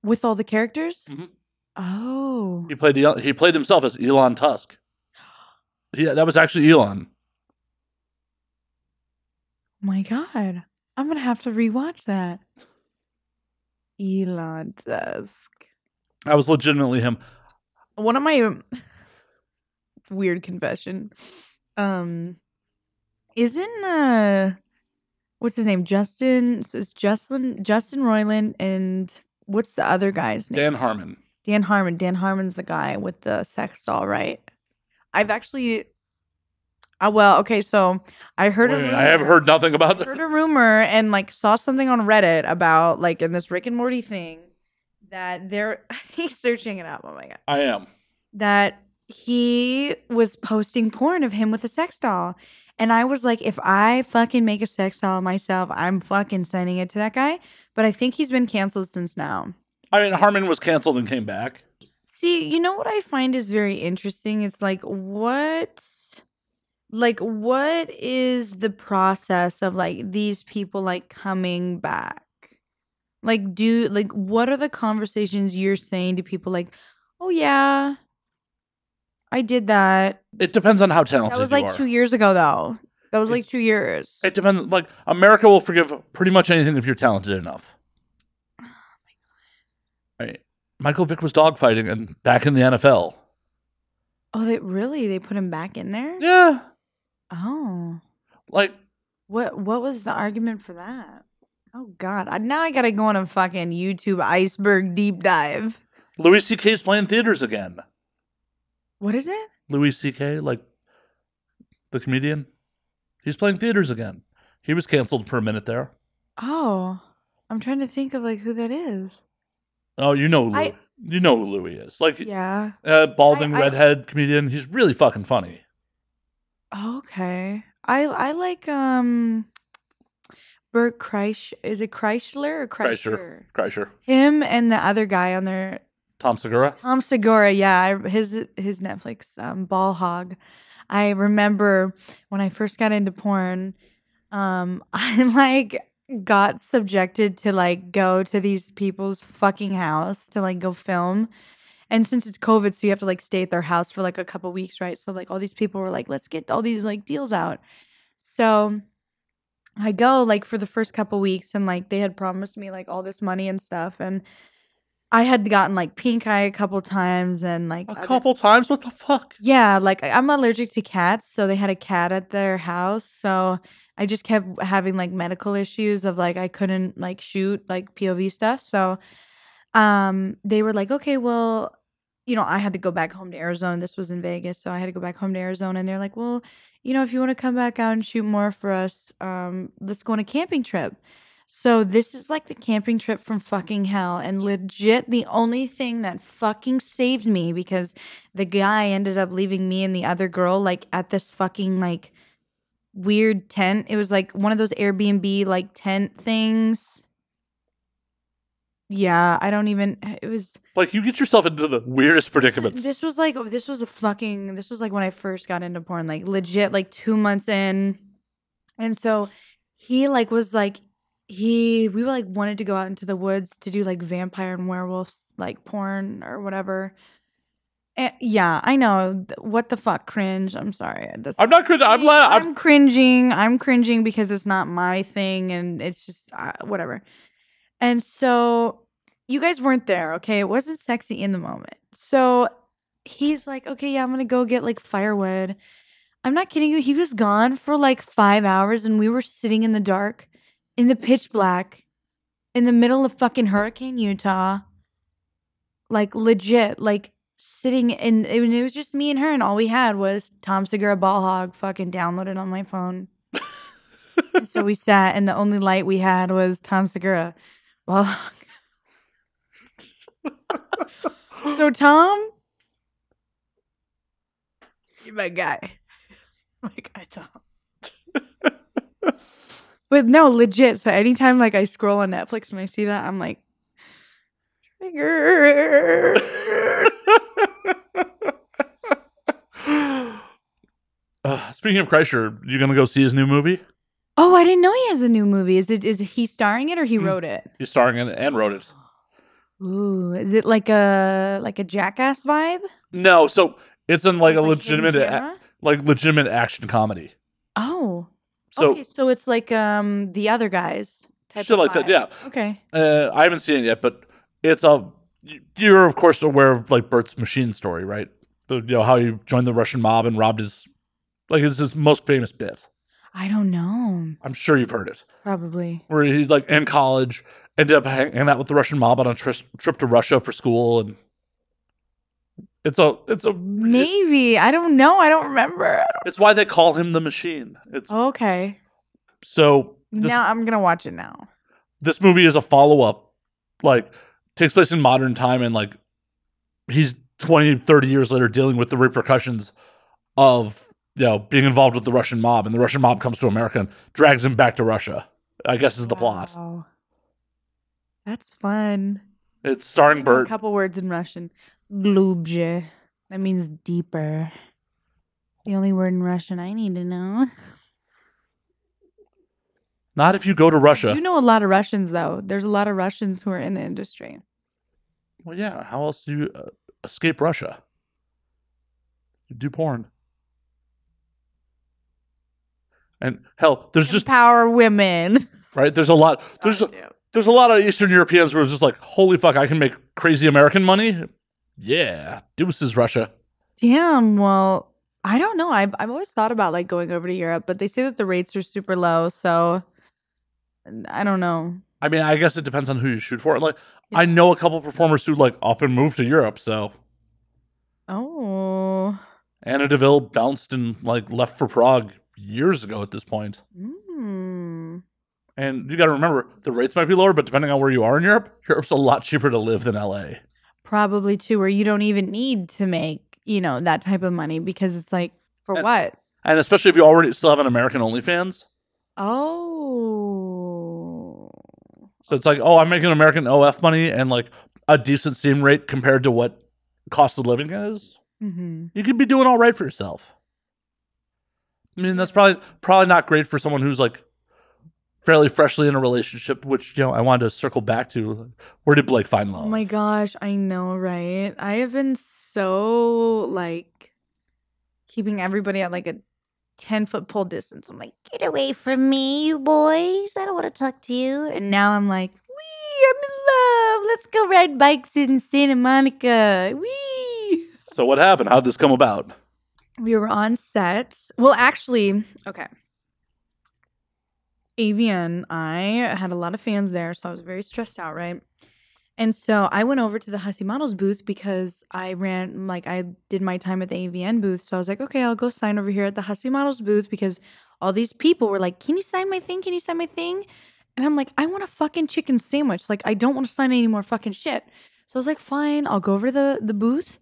with all the characters. Mm-hmm. Oh, he played himself as Elon Tusk. Yeah, that was actually Elon. My God, I'm gonna have to rewatch that. Elon Tusk. That was legitimately him. One of my weird confession. Isn't what's his name? Justin Roiland, and what's the other guy's name? Dan Harmon. Dan Harmon's the guy with the sex doll, right? I've actually okay, so I heard a rumor. I have heard nothing about it. I heard a rumor and like saw something on Reddit about like in this Rick and Morty thing that he's searching it up. Oh my God. I am. That he was posting porn of him with a sex doll. And I was like, if I fucking make a sex doll myself, I'm fucking sending it to that guy. But I think he's been canceled since now. I mean, Harmon was canceled and came back. See, you know what I find is very interesting? It's like, what is the process of like these people like coming back? Like, what are the conversations you're saying to people like, oh yeah, I did that. It depends on how talented you are. That was like 2 years ago, though. That was like 2 years. It depends. Like, America will forgive pretty much anything if you're talented enough. Oh, my God. Right. Michael Vick was dogfighting and back in the NFL. Oh, they put him back in there? Yeah. Oh. Like. What was the argument for that? Oh, God. Now I got to go on a fucking YouTube iceberg deep dive. Louis C.K.'s playing theaters again. What is it? Louis C.K., like the comedian. He's playing theaters again. He was canceled for a minute there. Oh, I'm trying to think of like who that is. Oh, you know who Louis is. Like, yeah, balding redhead comedian. He's really fucking funny. Okay, I like Bert Kreischer. Is it Chrysler or Kreischer? Kreischer. Him and the other guy on there. Tom Segura, yeah. His Netflix Ball I remember when I first got into porn, I like got subjected to like go to these people's fucking house to like go film. And since it's COVID, so you have to like stay at their house for like a couple weeks, right? So like all these people were like, let's get all these like deals out. So I go like for the first couple weeks and like they had promised me like all this money and stuff. And I had gotten like pink eye a couple times and like couple times? What the fuck? Yeah, like I'm allergic to cats, so they had a cat at their house. So I just kept having like medical issues of like I couldn't like shoot like POV stuff. So they were like, okay, well, I had to go back home to Arizona. This was in Vegas, so I had to go back home to Arizona and they're like, well, if you want to come back out and shoot more for us, let's go on a camping trip. So this is like the camping trip from fucking hell, and legit the only thing that fucking saved me, because the guy ended up leaving me and the other girl like at this fucking like weird tent. It was like one of those Airbnb like tent things. Yeah, it was like you get yourself into the weirdest predicaments. This was like when I first got into porn, like legit like 2 months in. And so he like was like we were like wanted to go out into the woods to do like vampire and werewolves like porn or whatever. Yeah, I know. What the fuck, cringe. I'm sorry. I'm not cringing. I'm cringing. I'm cringing because it's not my thing, and it's just whatever. And so you guys weren't there, okay? It wasn't sexy in the moment. So he's like, okay, yeah, I'm gonna go get like firewood. I'm not kidding you. He was gone for like 5 hours, and we were sitting in the dark, in the pitch black, in the middle of fucking Hurricane Utah, like legit, like sitting in. It was just me and her, and all we had was Tom Segura Ball Hog fucking downloaded on my phone. So we sat, and the only light we had was Tom Segura Ball Hog. So Tom, you're my guy. My guy, Tom. But no, legit. So anytime like I scroll on Netflix and I see that, I'm like, trigger. Speaking of Kreischer, you gonna go see his new movie? Oh, I didn't know he has a new movie. Is he starring it or he wrote it? He's starring in it and wrote it. Ooh, is it like a Jackass vibe? No, so it's in like a legitimate legitimate action comedy. Oh. So, okay, so it's like the other guys type shit of like vibe. that, yeah. Okay. I haven't seen it yet, but it's you're of course aware of like Bert's machine story, right? How he joined the Russian mob and robbed his it's his most famous bit. I don't know. I'm sure you've heard it. Probably. Where he's like in college, ended up hanging out with the Russian mob on a trip to Russia for school, and it's a maybe. I don't know. I don't remember. It's why they call him the Machine. It's okay. So now I'm gonna watch it now. This movie is a follow-up, like takes place in modern time, and like he's 20, 30 years later dealing with the repercussions of being involved with the Russian mob, and the Russian mob comes to America and drags him back to Russia, I guess is the plot. That's fun. It's starring Bert. A couple words in Russian. Glubje. That means deeper. It's the only word in Russian I need to know. Not if you go to Russia. I do know a lot of Russians, though. There's a lot of Russians who are in the industry. Well, yeah. How else do you escape Russia? You do porn. And hell, there's just empower women. Right? There's a lot. There's a lot of Eastern Europeans who are just like, holy fuck, I can make crazy American money. Yeah, deuces, Russia. Damn. Well, I don't know. I've always thought about like going over to Europe, but they say that the rates are super low. So I don't know. I mean, I guess it depends on who you shoot for. Like, I know a couple performers who like up and moved to Europe. So, Anna Deville bounced and like left for Prague years ago at this point. And you got to remember, the rates might be lower, but depending on where you are in Europe, Europe's a lot cheaper to live than LA. Probably too, where you don't even need to make, that type of money because it's like, what? And especially if you already still have an American OnlyFans. Oh. So it's like, I'm making American OF money and like a decent Steam rate compared to what cost of living is. Mm-hmm. You could be doing all right for yourself. I mean, that's probably not great for someone who's like fairly freshly in a relationship, which, I wanted to circle back to. Where did Blake find love? Oh my gosh, I know, right? I have been so like keeping everybody at like a 10-foot pole distance. I'm like, get away from me, you boys. I don't want to talk to you. And now I'm like, wee, I'm in love. Let's go ride bikes in Santa Monica. Wee. So what happened? How'd this come about? We were on set. Well, actually, okay. AVN, I had a lot of fans there, so I was very stressed out, right? And so I went over to the Hussy Models booth because I did my time at the AVN booth. So I was like, okay, I'll go sign over here at the Hussy Models booth because all these people were like, can you sign my thing? Can you sign my thing? And I'm like, I want a fucking chicken sandwich. Like, I don't want to sign any more fucking shit. So I was like, fine, I'll go over to the booth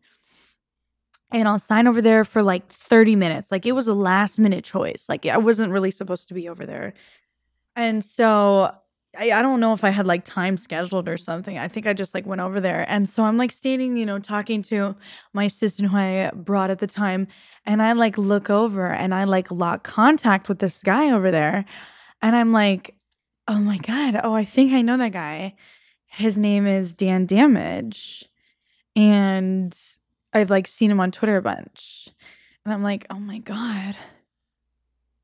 and I'll sign over there for like 30 minutes. Like, it was a last minute choice. Like, I wasn't really supposed to be over there. And so I don't know if I had like time scheduled or something. I think I just like went over there. And so I'm like standing, talking to my assistant who I brought at the time. And I like look over and I like lock contact with this guy over there. And I'm like, oh my God. Oh, I think I know that guy. His name is Dan Damage. And I've like seen him on Twitter a bunch. And I'm like, oh my God.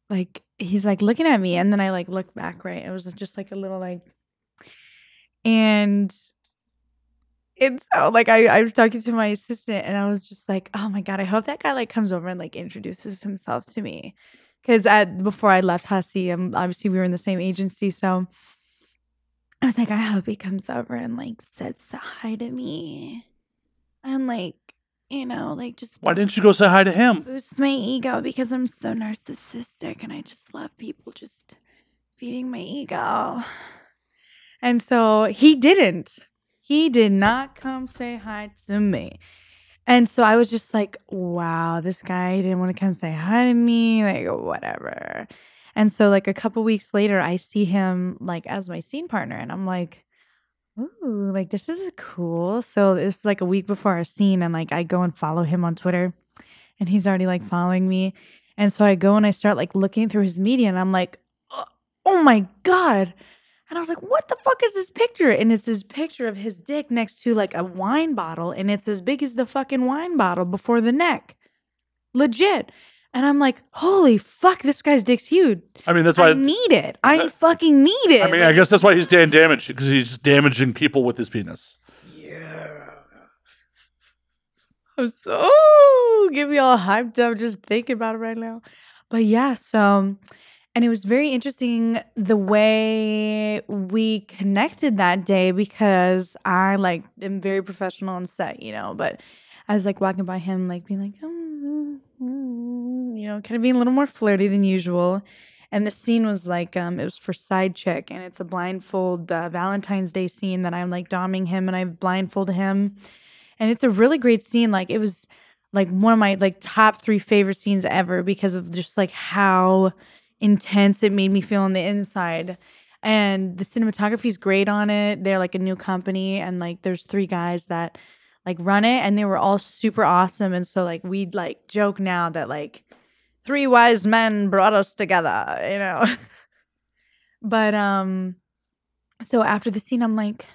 Like, he's like looking at me. And then I like look back, right? It was just like a little like, and it's so like I was talking to my assistant and I was just like, oh my God, I hope that guy like comes over and like introduces himself to me. Cause before I left Hussey, obviously we were in the same agency. So I was like, I hope he comes over and like says hi to me. And like, like just why didn't you go say hi to him? Boost my ego because I'm so narcissistic and I just love people just feeding my ego. And so he didn't. He did not come say hi to me. And so I was just like, wow, this guy didn't want to come say hi to me, like whatever. And so like a couple weeks later, I see him like as my scene partner and I'm like, ooh, like this is cool. So it was like a week before our scene and like I go and follow him on Twitter and he's already like following me. And so I go and I start like looking through his media and I'm like, oh my God. And I was like, what the fuck is this picture? And it's this picture of his dick next to like a wine bottle. And it's as big as the fucking wine bottle before the neck. Legit. And I'm like, holy fuck, this guy's dick's huge. I mean, that's why I need it. I fucking need it. I mean, I guess that's why he's damaged, because he's damaging people with his penis. Yeah. I'm so get me all hyped up just thinking about it right now. But yeah, so and it was very interesting the way we connected that day because I like am very professional on set, but I was like walking by him, like being like, kind of being a little more flirty than usual. And the scene was like, it was for Side Chick, and it's a blindfold Valentine's Day scene that I'm like doming him and I blindfold him. And it's a really great scene. Like it was like one of my like top 3 favorite scenes ever because of just like how intense it made me feel on the inside. And the cinematography is great on it. They're like a new company and like there's 3 guys that like run it and they were all super awesome. And so like we'd like joke now that like 3 wise men brought us together, But so after the scene I'm like,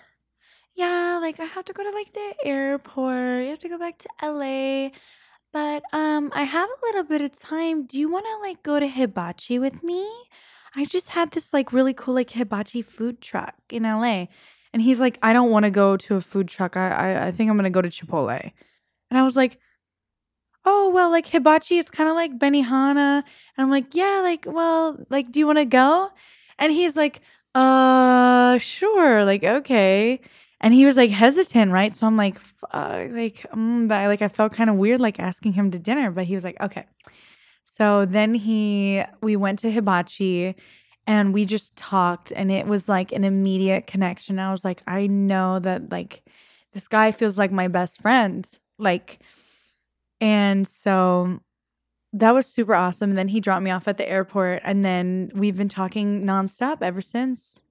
yeah, like I have to go to like the airport. You have to go back to LA. But I have a little bit of time. Do you want to like go to Hibachi with me? I just had this like really cool like hibachi food truck in LA. And he's like, I don't want to go to a food truck. I think I'm gonna go to Chipotle. And I was like, oh well, like hibachi, it's kind of like Benihana. And I'm like, yeah, like, well, like, do you want to go? And he's like, sure, like, okay. And he was like hesitant, right? So I'm like, fuck, I felt kind of weird like asking him to dinner, but he was like, okay. So then we went to Hibachi and we just talked and it was like an immediate connection. I was like, I know that like this guy feels like my best friend. Like, and so that was super awesome. And then he dropped me off at the airport and then we've been talking nonstop ever since.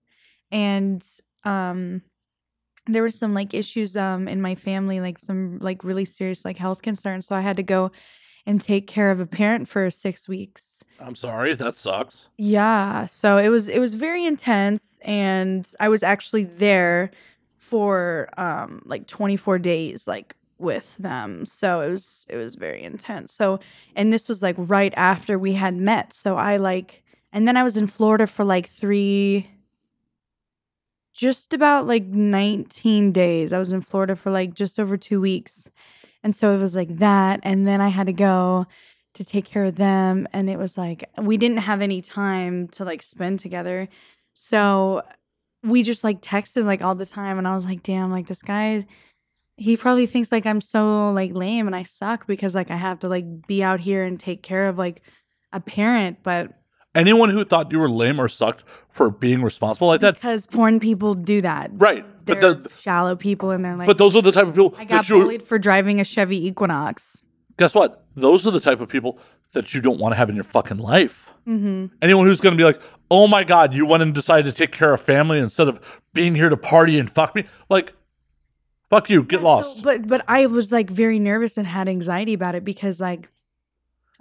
And there were some like issues in my family, like some like really serious like health concerns. So I had to go and take care of a parent for 6 weeks. I'm sorry, that sucks. Yeah. So it was very intense and I was actually there for like 24 days like with them. So it was very intense. So and this was like right after we had met. So I like and then I was in Florida for like just about like 19 days. I was in Florida for like just over 2 weeks. And so it was like that. And then I had to go to take care of them. And it was like, we didn't have any time to like spend together. So we just like texted like all the time. And I was like, damn, like this guy, he probably thinks like I'm so like lame and I suck because like I have to like be out here and take care of like a parent. But anyone who thought you were lame or sucked for being responsible like that, because porn people do that, right? They're shallow people, and they're like. But those are the type of people. I got bullied for driving a Chevy Equinox. Guess what? Those are the type of people that you don't want to have in your fucking life. Mm-hmm. Anyone who's going to be like, "Oh my God, you went and decided to take care of family instead of being here to party and fuck me," like, fuck you, get lost. But I was like very nervous and had anxiety about it because like.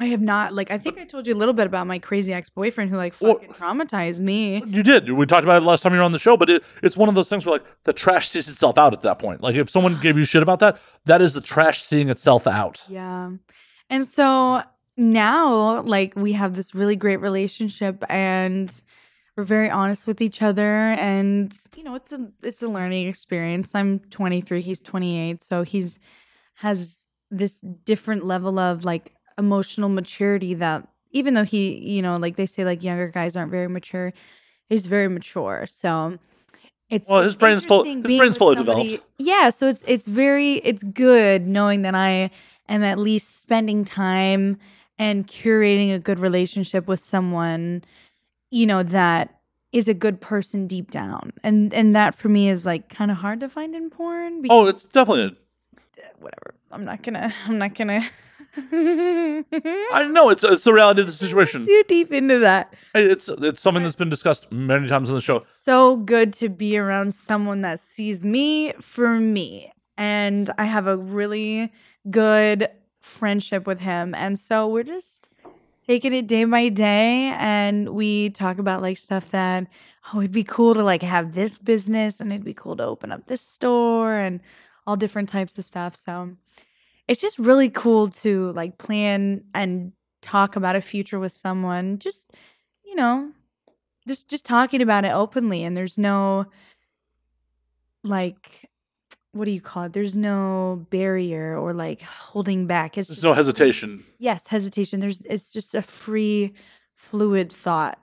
I have not. Like, I think I told you a little bit about my crazy ex-boyfriend who like fucking traumatized me. You did. We talked about it last time you were on the show, but it's one of those things where like the trash sees itself out at that point. Like if someone gave you shit about that, that is the trash seeing itself out. Yeah. And so now like we have this really great relationship and we're very honest with each other, and you know, it's a learning experience. I'm 23, he's 28, so he's has this different level of like emotional maturity that even though he, you know, like they say like younger guys aren't very mature, he's very mature. So his brain's fully developed. Yeah, so it's good knowing that I am at least spending time and curating a good relationship with someone, you know, that is a good person deep down. And that for me is like kind of hard to find in porn because it's definitely whatever. I'm not gonna I know it's the reality of the situation. Too deep into that. It's something that's been discussed many times on the show. It's so good to be around someone that sees me for me, and I have a really good friendship with him, and so we're just taking it day by day, and we talk about like stuff that it'd be cool to like have this business, and it'd be cool to open up this store, and all different types of stuff. So it's just really cool to like plan and talk about a future with someone. Just, you know, just talking about it openly, and there's no like, what do you call it? There's no barrier or like holding back. There's no hesitation. Yes, hesitation. It's just a free, fluid thought.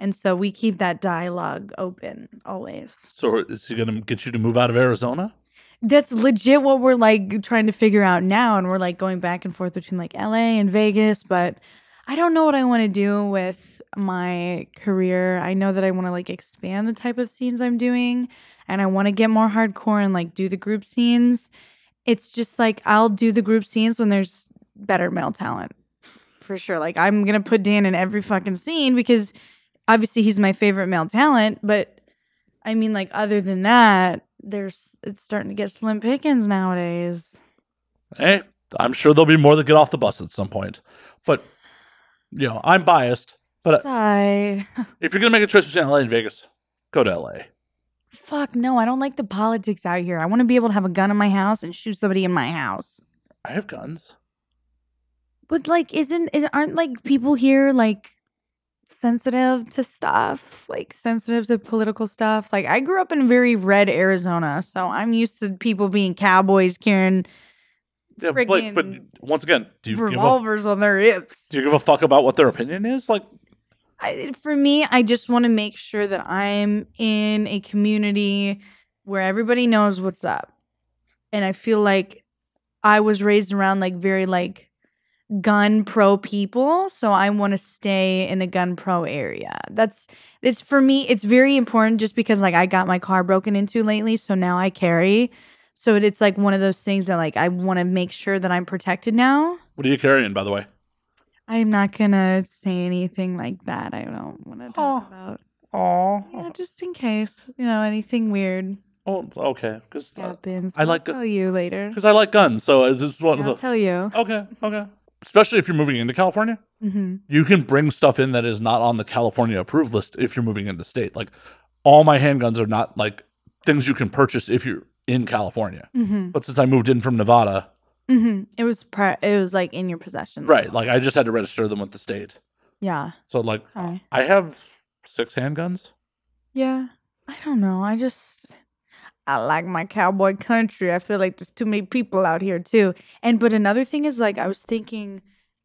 And so we keep that dialogue open always. So is he going to get you to move out of Arizona? That's legit what we're like trying to figure out now. And we're like going back and forth between like LA and Vegas. But I don't know what I want to do with my career. I know that I want to like expand the type of scenes I'm doing. And I want to get more hardcore and like do the group scenes. It's just like I'll do the group scenes when there's better male talent. For sure. Like I'm going to put Dan in every fucking scene because obviously he's my favorite male talent. But I mean, like other than that, it's starting to get slim pickings nowadays. Hey, I'm sure there'll be more that get off the bus at some point. But, you know, I'm biased. But if you're going to make a choice between LA and Vegas, go to LA. Fuck no, I don't like the politics out here. I want to be able to have a gun in my house and shoot somebody in my house. I have guns. But like, aren't like people here like sensitive to stuff, like sensitive to political stuff? Like I grew up in very red Arizona, so I'm used to people being cowboys carrying but once again, do you revolvers on their hips? Do you give a fuck about what their opinion is? Like, for me, I just want to make sure that I'm in a community where everybody knows what's up, and I feel like I was raised around like very like gun pro people, so I want to stay in the gun pro area. It's for me, it's very important just because like I got my car broken into lately, so now I carry. So it's like one of those things that like I want to make sure that I'm protected now. What are you carrying, by the way? I'm not gonna say anything like that. I don't want to talk about. Yeah, just in case, you know, anything weird. Oh, okay. Because happens. I'll tell you later. Because I like guns, so it's just one of the. I'll tell you. Okay. Especially if you're moving into California, you can bring stuff in that is not on the California approved list if you're moving into state. Like all my handguns are not like things you can purchase if you're in California. But since I moved in from Nevada, it was like in your possession, right? Like I just had to register them with the state. Yeah. So like I have 6 handguns. Yeah, I don't know. I like my cowboy country. I feel like there's too many people out here too. But another thing is like I was thinking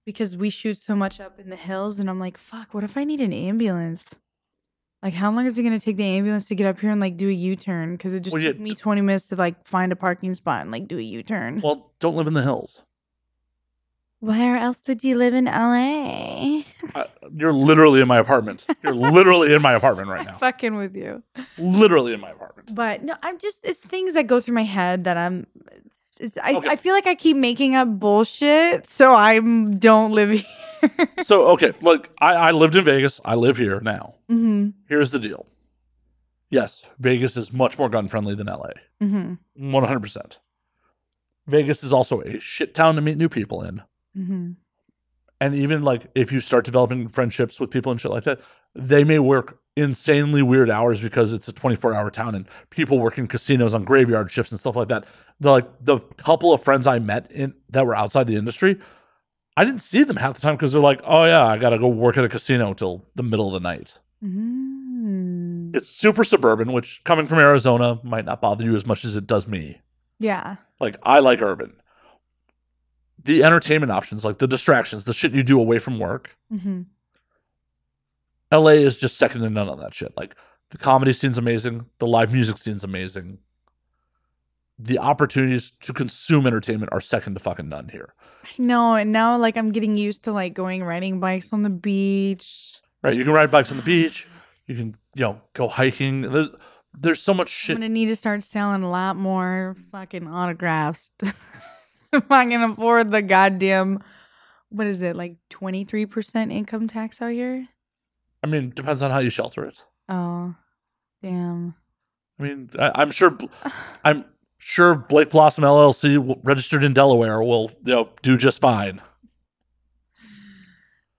because we shoot so much up in the hills, and I'm like, fuck, what if I need an ambulance? Like, how long is it going to take the ambulance to get up here and like do a U-turn? Because it just took me 20 minutes to like find a parking spot and like do a U-turn. Well, don't live in the hills. Where else did you live in LA? You're literally in my apartment. You're literally in my apartment right now. I'm fucking with you. Literally in my apartment. But no, it's things that go through my head that I feel like I keep making up bullshit, so I don't live here. So, okay, look, I lived in Vegas. I live here now. Here's the deal. Yes, Vegas is much more gun-friendly than LA. 100%. Vegas is also a shit town to meet new people in. And even like if you start developing friendships with people and shit like that, they may work insanely weird hours because it's a 24-hour town and people work in casinos on graveyard shifts and stuff like that. The couple of friends I met that were outside the industry, I didn't see them half the time because they're like, oh yeah, I gotta go work at a casino till the middle of the night. Mm. It's super suburban, which coming from Arizona might not bother you as much as it does me. Yeah. Like, I like urban. The entertainment options, like the distractions, the shit you do away from work. Mm-hmm. LA is just second to none on that shit. Like, the comedy scene's amazing. The live music scene's amazing. The opportunities to consume entertainment are second to fucking none here. I know, and now like I'm getting used to like going riding bikes on the beach. Right, you can ride bikes on the beach. You can, go hiking. There's so much shit. I'm gonna need to start selling a lot more fucking autographs if I can afford the goddamn, what is it, like 23% income tax out here? I mean, depends on how you shelter it. Oh, damn. I mean, I'm sure Blake Blossom LLC registered in Delaware will do just fine.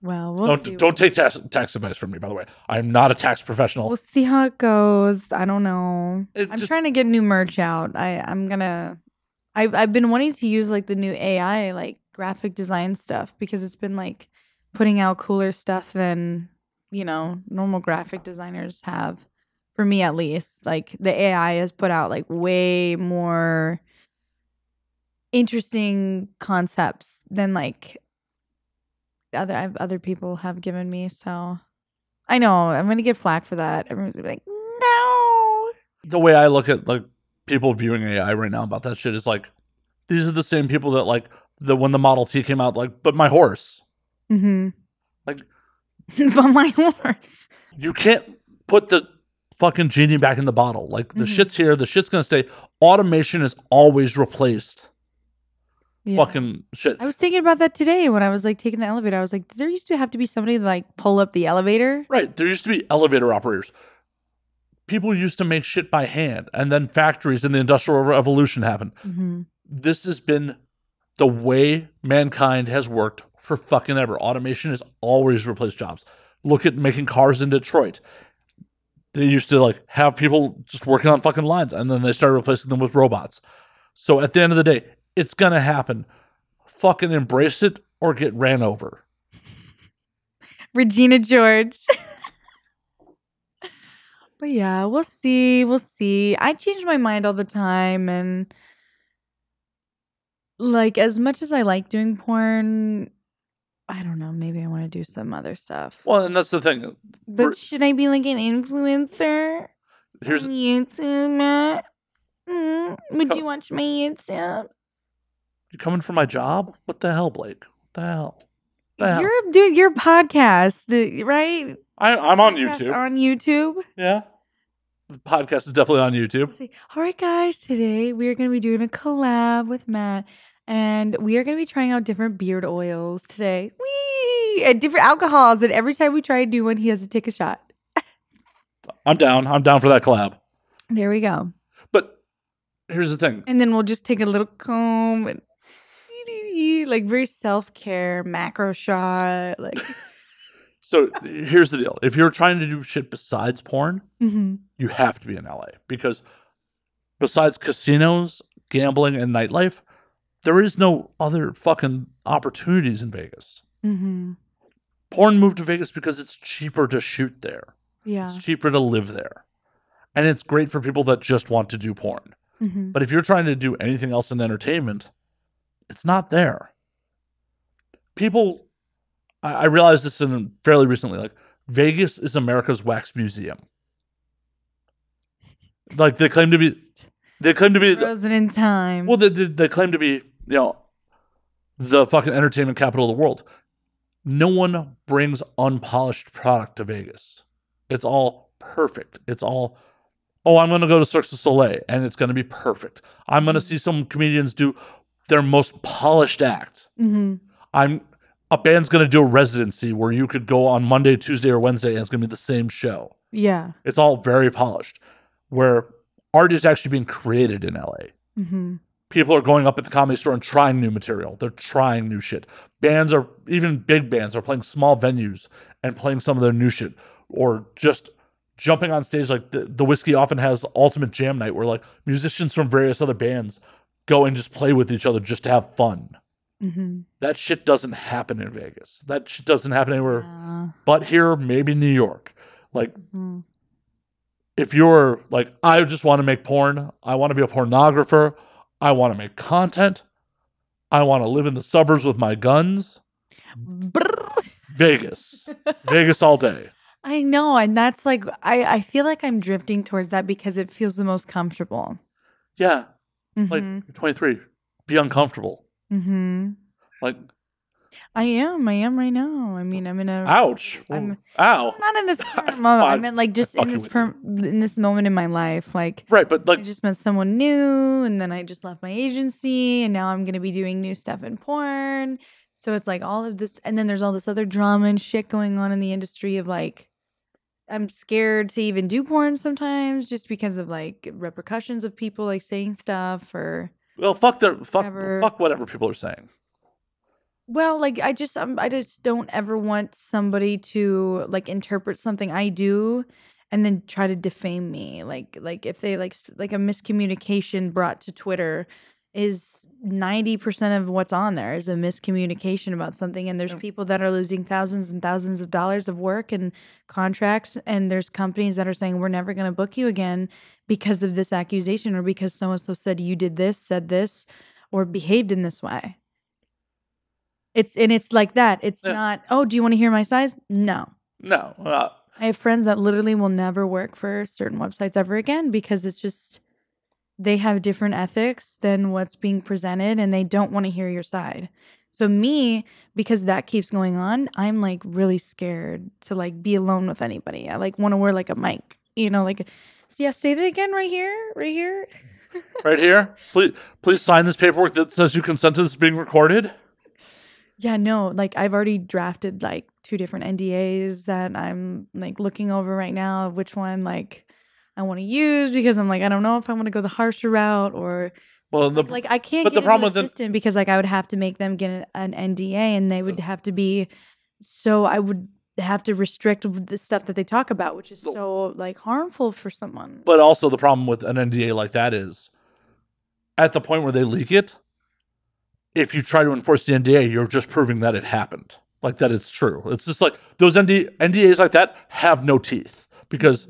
Well, we'll see. Don't take tax advice from me, by the way. I'm not a tax professional. We'll see how it goes. I don't know. I'm trying to get new merch out. I've been wanting to use like the new AI like graphic design stuff because it's been like putting out cooler stuff than normal graphic designers have. For me, at least, like the AI has put out like way more interesting concepts than like other people have given me. So I know I'm gonna get flack for that. Everyone's gonna be like, no. The way I look at like people viewing AI right now about that shit is like, these are the same people that like when the Model T came out, like, but my horse. Mm-hmm. Like, but my horse. You can't put the fucking genie back in the bottle. Like, the shit's here. The shit's gonna stay. Automation is always replaced. Yeah. Fucking shit. I was thinking about that today when I was like taking the elevator. I was like, there used to have to be somebody to like pull up the elevator. Right. There used to be elevator operators. People used to make shit by hand, and then factories and the Industrial Revolution happened. Mm-hmm. This has been the way mankind has worked for fucking ever. Automation has always replaced jobs. Look at making cars in Detroit. They used to like have people just working on fucking lines, and then they started replacing them with robots. So at the end of the day, it's gonna happen. Fucking embrace it or get ran over. Regina George. But yeah, we'll see. We'll see. I change my mind all the time, and like as much as I like doing porn, I don't know. Maybe I want to do some other stuff. Well, and that's the thing. But should I be like an influencer on YouTube, Matt? Would you watch my YouTube? You coming for my job? What the hell, Blake? What the hell? You're doing your podcast, right? I'm on YouTube. On YouTube? Yeah. The podcast is definitely on YouTube. All right, guys. Today we are going to be doing a collab with Matt. And we are going to be trying out different beard oils today. Whee! And different alcohols. And every time we try to do one, he has to take a shot. I'm down. I'm down for that collab. There we go. But here's the thing. And then we'll just take a little comb and like very self-care macro shot. Like. So here's the deal. If you're trying to do shit besides porn, you have to be in LA. Because besides casinos, gambling, and nightlife, there is no other fucking opportunities in Vegas. Mm-hmm. Porn moved to Vegas because it's cheaper to shoot there. Yeah. It's cheaper to live there. And it's great for people that just want to do porn. Mm-hmm. But if you're trying to do anything else in entertainment, it's not there. People, I realized this fairly recently, like, Vegas is America's wax museum. Like, they claim to be frozen in time. Well, they claim to be, the fucking entertainment capital of the world. No one brings unpolished product to Vegas. It's all perfect. It's all, I'm going to go to Cirque du Soleil and it's going to be perfect. I'm going to see some comedians do their most polished act. Mm-hmm. A band's going to do a residency where you could go on Monday, Tuesday, or Wednesday and it's going to be the same show. Yeah. It's all very polished. Where art is actually being created in LA. Mm-hmm. people are going up at the Comedy Store and trying new material. They're trying new shit. Even big bands are playing small venues and playing some of their new shit, or just jumping on stage. Like the Whiskey often has Ultimate Jam Night, where like musicians from various other bands go and just play with each other just to have fun. Mm-hmm. That shit doesn't happen in Vegas. That shit doesn't happen anywhere but here, maybe New York. Like, if you're like, I just want to make porn, I want to be a pornographer, I want to make content, I want to live in the suburbs with my guns. Vegas. Vegas all day. I know. And that's like, I feel like I'm drifting towards that because it feels the most comfortable. Yeah. Like, you're 23. Be uncomfortable. Like, I am right now. I mean, I'm in a... Ouch. Ow. Not in this current moment. I meant like just in this moment in my life. Like, right, but like... I just met someone new, and then I just left my agency, and now I'm going to be doing new stuff in porn. So it's like all of this, and then there's all this other drama and shit going on in the industry of like, I'm scared to even do porn sometimes just because of like repercussions of people like saying stuff or... Well, fuck whatever people are saying. Well, like I just don't ever want somebody to like interpret something I do and then try to defame me. Like if they like a miscommunication brought to Twitter is 90% of what's on there is a miscommunication about something, and there's people that are losing thousands and thousands of dollars of work and contracts, and there's companies that are saying we're never going to book you again because of this accusation or because so and so said you did this, said this, or behaved in this way. It's like that. It's not, oh, do you want to hear my size? No. I have friends that literally will never work for certain websites ever again because it's just, they have different ethics than what's being presented and they don't want to hear your side. So me, because that keeps going on, I'm like really scared to like be alone with anybody. I like want to wear like a mic, like, yeah, say that again right here. Right here. Please sign this paperwork that says you consent to this being recorded. Yeah, no, like I've already drafted like 2 different NDAs that I'm like looking over right now, which one like I want to use because I'm like, I don't know if I want to go the harsher route or like I can't get an assistant because like I would have to make them get an NDA and they would have to be, so I would have to restrict the stuff that they talk about, which is so like harmful for someone. But also the problem with an NDA like that is at the point where they leak it, if you try to enforce the NDA, you're just proving that it happened. Like that it's true. It's just like those NDAs like that have no teeth because,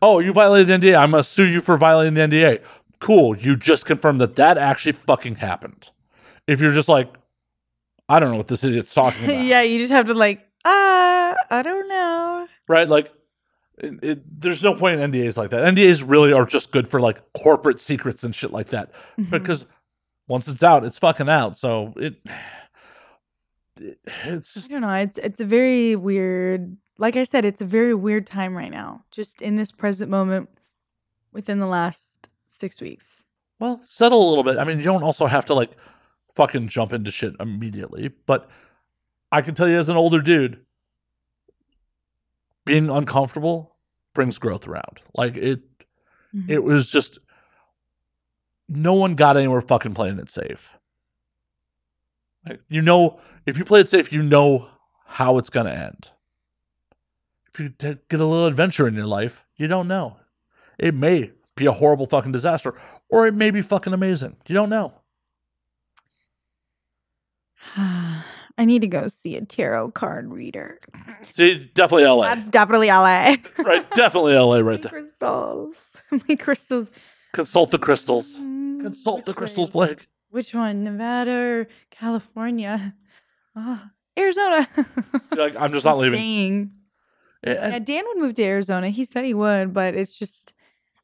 oh, you violated the NDA. I'm going to sue you for violating the NDA. Cool. You just confirmed that actually fucking happened. If you're just like, I don't know what this idiot's talking about. Yeah, you just have to like, I don't know. Right? Like, there's no point in NDAs like that. NDAs really are just good for like corporate secrets and shit like that. Because once it's out, it's fucking out. So it's just, I don't know. It's a very weird, like I said, it's a very weird time right now. Just in this present moment within the last 6 weeks. Well, settle a little bit. I mean, you don't also have to like fucking jump into shit immediately, but I can tell you as an older dude, being uncomfortable brings growth around. Like it was just, no one got anywhere fucking playing it safe. Like, if you play it safe, you know how it's going to end. If you get a little adventure in your life, you don't know. It may be a horrible fucking disaster, or it may be fucking amazing. You don't know. I need to go see a tarot card reader. See, definitely LA. That's definitely LA. Right, definitely LA right there. Crystals. My crystals. Consult the crystals. Consult the crystals, Blake. Which one? Nevada or California? Oh, Arizona. Like, I'm just not leaving. Staying. Yeah, Dan would move to Arizona. He said he would, but it's just,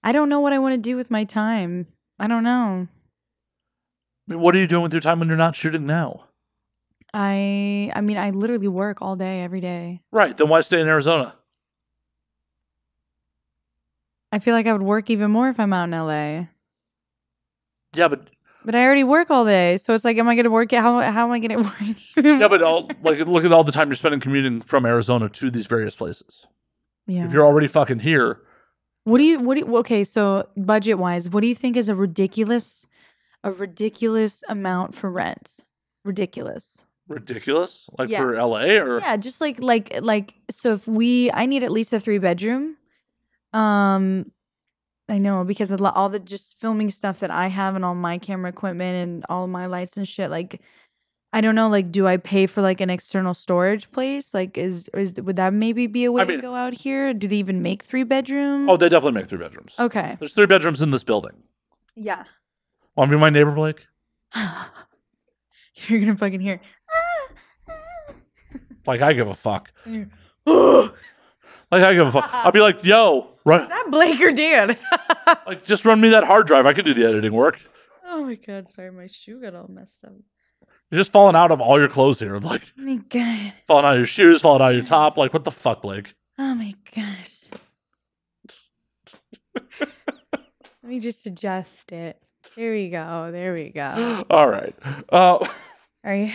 I don't know what I want to do with my time. I don't know. I mean, what are you doing with your time when you're not shooting now? I mean, I literally work all day, every day. Right. Then why stay in Arizona? I feel like I would work even more if I'm out in LA. Yeah, but I already work all day, so it's like, am I going to work? How am I going to work? Yeah, but look at all the time you're spending commuting from Arizona to these various places. Yeah. If you're already fucking here. Okay, so budget wise, what do you think is a ridiculous a ridiculous amount for rent. Ridiculous. Ridiculous? Like for LA or? Yeah, just like so if I need at least a 3-bedroom. I know because of all the just filming stuff that I have and all my camera equipment and all my lights and shit, like I don't know, like do I pay for like an external storage place? Like would that maybe be a way to go out here? Do they even make 3-bedroom? Oh, they definitely make 3 bedrooms. Okay. There's 3 bedrooms in this building. Yeah. Want to be my neighbor, Blake? You're gonna fucking hear. Like I give a fuck. Like I give a fuck. I'll be like, yo, run. Is that Blake or Dan? Like just run me that hard drive. I can do the editing work. Oh my god, sorry, my shoe got all messed up. You're just falling out of all your clothes here. Like, oh my god. Falling out of your shoes, falling out of your top. Like, what the fuck, Blake? Oh my gosh. Let me just adjust it. There we go. There we go. All right. Are you?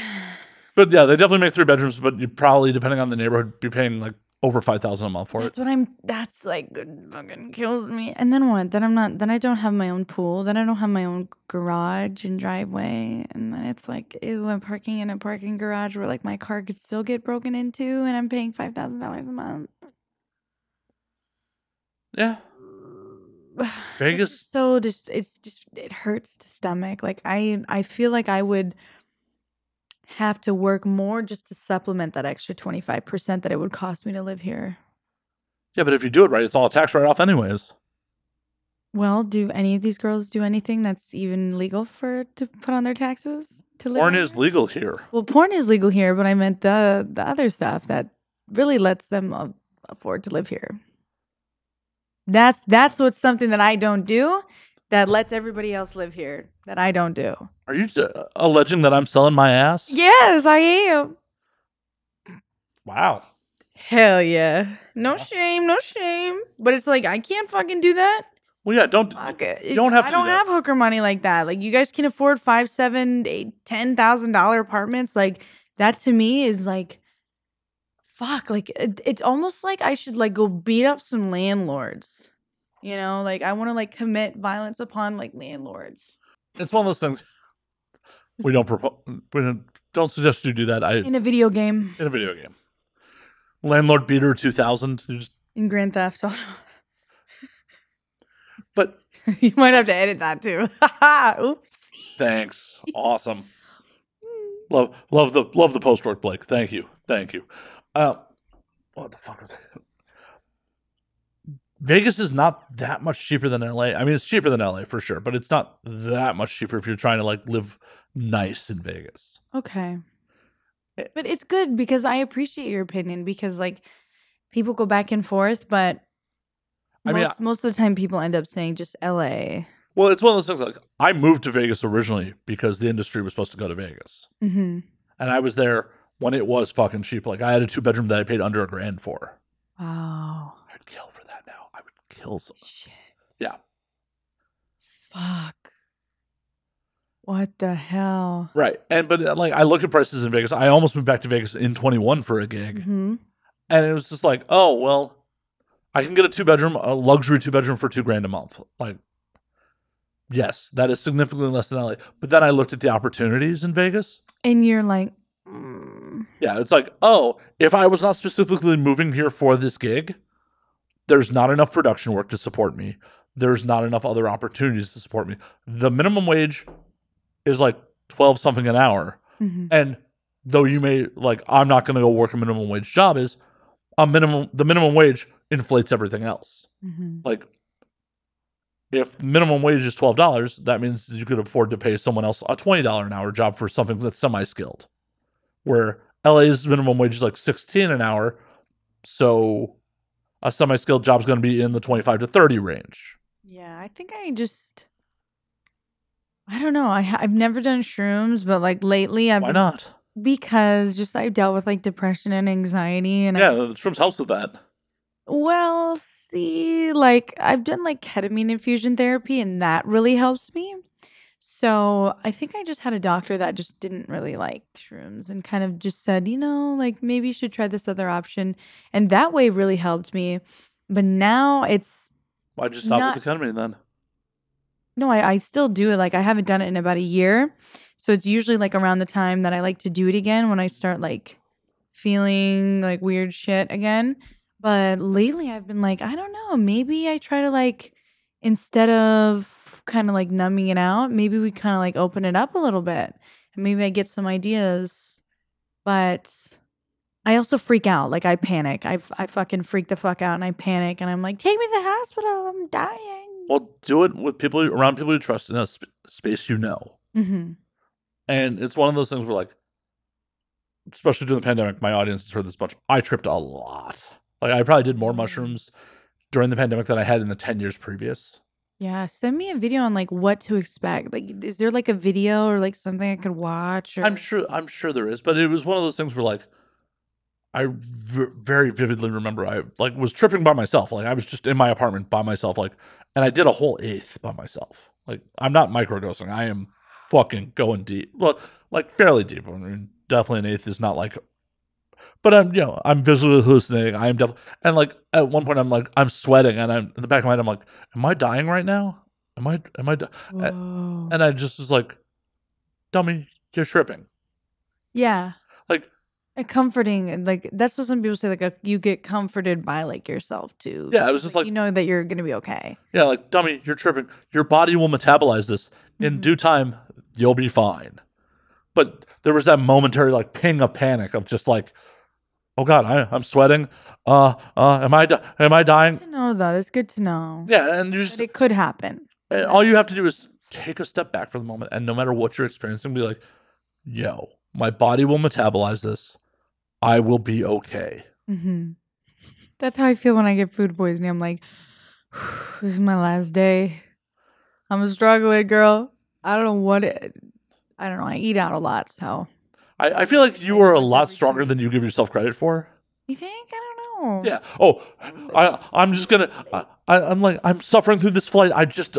But yeah, they definitely make 3 bedrooms, but you probably, depending on the neighborhood, be paying like over $5,000 a month for it. That's like good fucking kills me. And then what? Then I don't have my own pool. Then I don't have my own garage and driveway. And then it's like, ew, I'm parking in a parking garage where like my car could still get broken into and I'm paying $5,000 a month. Yeah. Vegas. It hurts to stomach. Like I feel like I would have to work more just to supplement that extra 25% that it would cost me to live here. Yeah, but if you do it right, it's all a tax write-off anyways. Well, do any of these girls do anything that's even legal to put on their taxes to live? Porn is legal here. Well, porn is legal here, but I meant the other stuff that really lets them afford to live here. That's what's something that I don't do that lets everybody else live here that I don't do. Are you alleging that I'm selling my ass? Yes, I am. Wow. Hell yeah. No shame, no shame. But it's like, I can't fucking do that. Well, yeah, you don't have to. I don't have hooker money like that. Like, you guys can afford $5,000, $7,000, $8,000, $10,000 apartments. Like, that to me is like, fuck. Like, it's almost like I should like go beat up some landlords. You know, like I want to like commit violence upon like landlords. It's one of those things. We don't don't suggest you do that. In a video game. In a video game. Landlord Beater 2000. In Grand Theft Auto. But you might have to edit that too. Oops. Thanks. Awesome. Love the post work, Blake. Thank you. What the fuck was it? Vegas is not that much cheaper than LA. I mean, it's cheaper than LA for sure, but it's not that much cheaper if you're trying to like live nice in Vegas. Okay. But it's good because I appreciate your opinion because like people go back and forth, but most of the time people end up saying just LA. Well, it's one of those things like I moved to Vegas originally because the industry was supposed to go to Vegas. Mm-hmm. And I was there when it was fucking cheap. Like I had a 2-bedroom that I paid under $1,000 for. Wow. I'd kill for that now. I would kill someone. Shit. Yeah. Fuck. What the hell? Right. But like I look at prices in Vegas. I almost moved back to Vegas in 21 for a gig. Mm-hmm. And it was just like, oh, well, I can get a luxury 2-bedroom for $2,000 a month. Like, yes, that is significantly less than LA. But then I looked at the opportunities in Vegas. And you're like, yeah, it's like, oh, if I was not specifically moving here for this gig, there's not enough production work to support me. There's not enough other opportunities to support me. The minimum wage is like 12 something an hour. Mm-hmm. And though you may like, I'm not going to go work a minimum wage job is the minimum wage inflates everything else. Mm-hmm. Like if minimum wage is $12, that means you could afford to pay someone else a $20 an hour job for something that's semi-skilled. Where LA's minimum wage is like $16 an hour. So a semi-skilled job is going to be in the 25 to 30 range. Yeah, I think I don't know. I've never done shrooms, but like lately Why not? Because just I dealt with like depression and anxiety. And the shrooms helps with that. Well, see, like I've done like ketamine infusion therapy and that really helps me. So I think I just had a doctor that just didn't really like shrooms and kind of just said, like maybe you should try this other option. And that way really helped me. But now it's... Why'd you stop with the ketamine then? No, I still do it. Like, I haven't done it in about a year. So it's usually like around the time that I like to do it again when I start like feeling like weird shit again. But lately I've been like, I don't know, maybe I try to like, instead of kind of like numbing it out, maybe we kind of like open it up a little bit and maybe I get some ideas. But I also freak out. Like, I panic. I fucking freak the fuck out and I panic and I'm like, take me to the hospital. I'm dying. Well, do it with people around people you trust in a space you know. Mm-hmm. And it's one of those things where, like, especially during the pandemic, my audience has heard this bunch. I tripped a lot. Like, I probably did more mushrooms during the pandemic than I had in the 10 years previous. Yeah, send me a video on like what to expect. Like, is there like a video or like something I could watch? Or... I'm sure there is, but it was one of those things where, like, I very vividly remember I like was tripping by myself. Like, I was just in my apartment by myself, like, and I did a whole eighth by myself. Like, I'm not microdosing. I am fucking going deep. Well, like, fairly deep. I mean, definitely an eighth is not like, but I'm visually hallucinating. I am definitely, and like at one point I'm sweating, and I'm in the back of my head, I'm like, am I dying right now? Am I? And I just was like, dummy, you're tripping. Yeah. Like, comforting, and like that's what some people say. Like, you get comforted by like yourself too. Yeah, I was just like, you know that you're gonna be okay. Yeah, like, dummy, you're tripping. Your body will metabolize this in due time. You'll be fine. But there was that momentary like ping of panic of just like, oh god, I'm sweating. Am I dying? Good to know though. It's good to know. Yeah, and it could happen. And all you have to do is take a step back for the moment, and no matter what you're experiencing, be like, yo, my body will metabolize this. I will be okay. Mm-hmm. That's how I feel when I get food poisoning. I'm like, this is my last day. I'm struggling, girl. I don't know I don't know. I eat out a lot, so. I feel like you are a lot stronger than you give yourself credit for. You think? I don't know. Yeah. Oh, I'm just gonna. I'm suffering through this flight.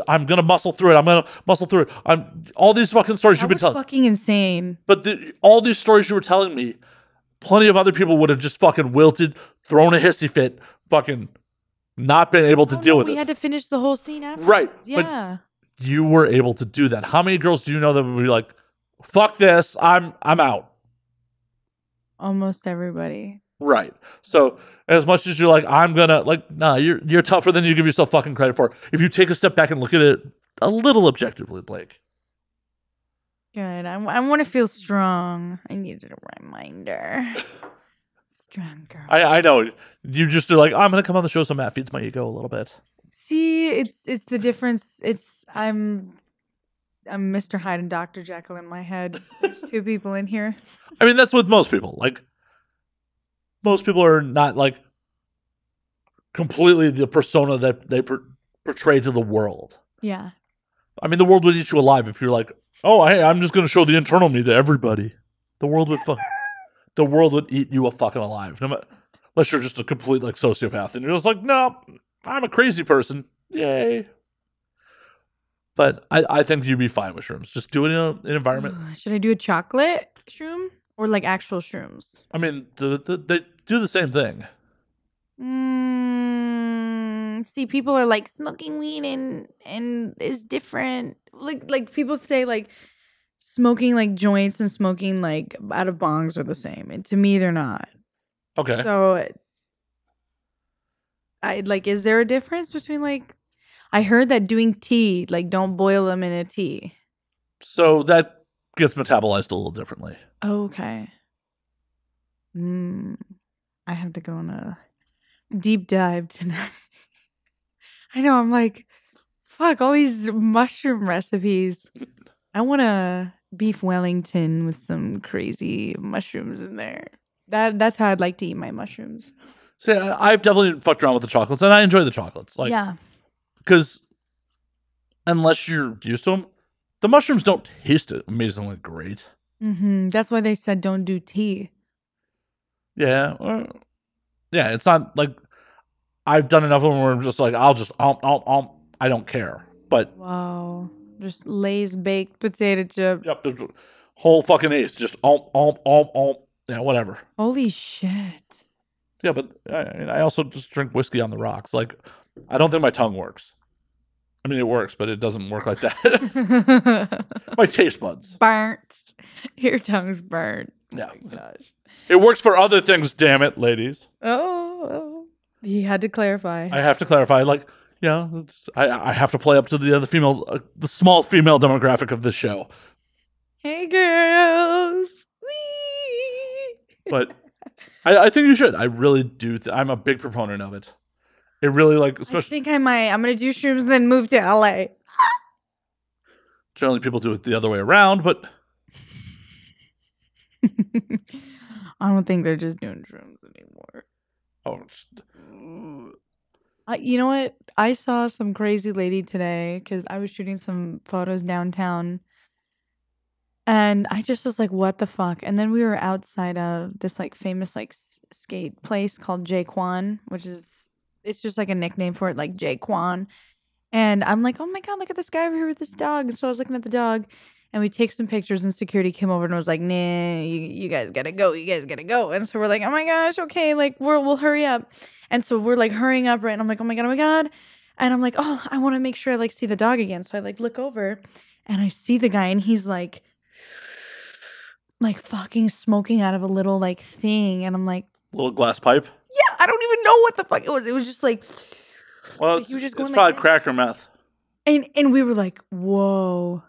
I'm gonna muscle through it. I'm gonna muscle through it. All these fucking stories you've been telling. Fucking insane. But all these stories you were telling me, plenty of other people would have just fucking wilted, thrown a hissy fit, fucking not been able to deal with it. We had to finish the whole scene after. Right. Yeah. But you were able to do that. How many girls do you know that would be like, fuck this, I'm out? Almost everybody. Right. So as much as you're like, I'm gonna, like, nah, you're tougher than you give yourself fucking credit for. If you take a step back and look at it a little objectively, Blake. Good. I want to feel strong. I needed a reminder. Strong girl. I know. You just are like, I'm gonna come on the show so Matt feeds my ego a little bit. See, it's the difference. I'm Mr. Hyde and Dr. Jekyll in my head. There's two people in here. I mean, that's with most people. Like, most people are not like completely the persona that they portray to the world. Yeah. I mean, the world would eat you alive if you're like, oh, hey, I'm just going to show the internal me to everybody. The world would eat you a fucking alive. No matter, unless you're just a complete like sociopath and you're just like, no, I'm a crazy person. Yay. But I think you'd be fine with shrooms. Just do it in an environment. Should I do a chocolate shroom or like actual shrooms? I mean, they do the same thing. See, people are like smoking weed and is different. Like people say like smoking like joints and smoking like out of bongs are the same, and to me they're not. Okay. So I like, is there a difference between like? I heard that doing tea, like, don't boil them in a tea. So that gets metabolized a little differently. Okay. I have to go on a deep dive tonight. I know, I'm like, fuck, all these mushroom recipes. I want a beef Wellington with some crazy mushrooms in there. That's how I'd like to eat my mushrooms. So yeah, I've definitely fucked around with the chocolates, and I enjoy the chocolates. Like, yeah. Because unless you're used to them, the mushrooms don't taste amazingly great. That's why they said don't do tea. Yeah. Yeah, it's not like I've done enough of them where I'm just like, I'll just, I don't care. But. Wow. Just Lay's baked potato chip. Yep. Whole fucking ace. Just, yeah, whatever. Holy shit. Yeah, but I also just drink whiskey on the rocks. Like, I don't think my tongue works. I mean, it works, but it doesn't work like that. My taste buds. Burnt. Your tongue's burnt. Yeah. Oh my gosh. It works for other things, damn it, ladies. Oh. He had to clarify. I have to clarify. Like, I have to play up to the other female, the small female demographic of this show. Hey, girls. Whee! But I think you should. I really do. I'm a big proponent of it. It really, like, especially. I think I might. I'm going to do shrooms and then move to LA. Generally, people do it the other way around, but. I don't think they're just doing shrooms anymore. Oh. You know what? I saw some crazy lady today because I was shooting some photos downtown. And I just was like, what the fuck? And then we were outside of this like famous like skate place called Jaquan, which is, it's just like a nickname for it, like Jaquan. And I'm like, oh my God, look at this guy over here with this dog. And so I was looking at the dog and we take some pictures and security came over and was like, nah, you guys gotta go. You guys gotta go. And so we're like, oh my gosh, okay, like we'll hurry up. And so we're like hurrying up, right? And I'm like, oh my God, oh my God. And I'm like, oh, I want to make sure I like see the dog again. So I like look over and I see the guy and he's like fucking smoking out of a little like thing. And I'm like, little glass pipe? Yeah, I don't even know what the fuck it was. It was just like, well, like, it's probably crack or meth. And we were like, whoa.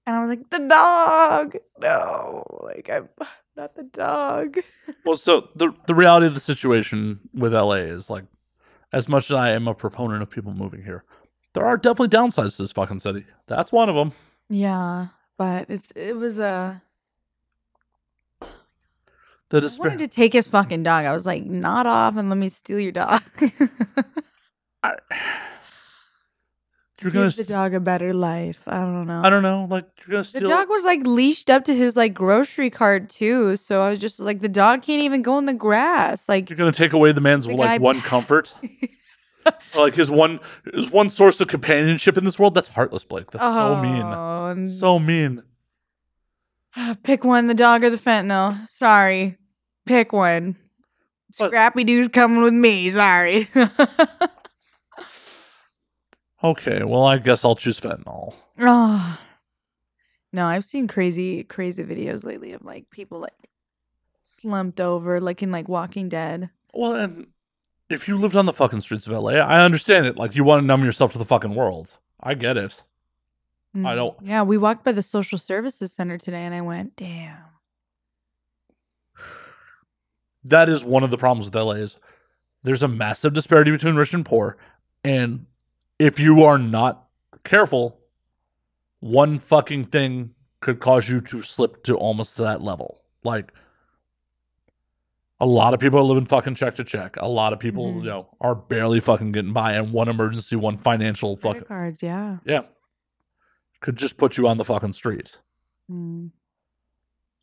And I was like, the dog. No, like I'm not the dog. Well, so the reality of the situation with LA is like, as much as I am a proponent of people moving here, there are definitely downsides to this fucking city. That's one of them. Yeah, but it was a. I wanted to take his fucking dog. I was like, not off and let me steal your dog. You're gonna give the dog a better life. I don't know. Like, you're gonna steal. The dog was like leashed up to his like grocery cart too. So I was just like, the dog can't even go in the grass. Like, you're gonna take away the man's like one comfort. Like his one source of companionship in this world. That's heartless, Blake. That's so mean. So mean. Pick one, the dog or the fentanyl. Sorry. Pick one. Scrappy Doo's coming with me. Sorry. Okay, well, I guess I'll choose fentanyl. Oh. No, I've seen crazy videos lately of like people like slumped over, like in like Walking Dead. Well, and if you lived on the fucking streets of LA, I understand it. Like, you want to numb yourself to the fucking world. I get it. I don't. Yeah, we walked by the social services center today and I went, damn. That is one of the problems with LA is there's a massive disparity between rich and poor. And if you are not careful, one fucking thing could cause you to slip to almost to that level. Like, a lot of people are living fucking check to check. A lot of people, are barely fucking getting by. And one emergency, one financial fucking credit cards, yeah. Yeah. Could just put you on the fucking street.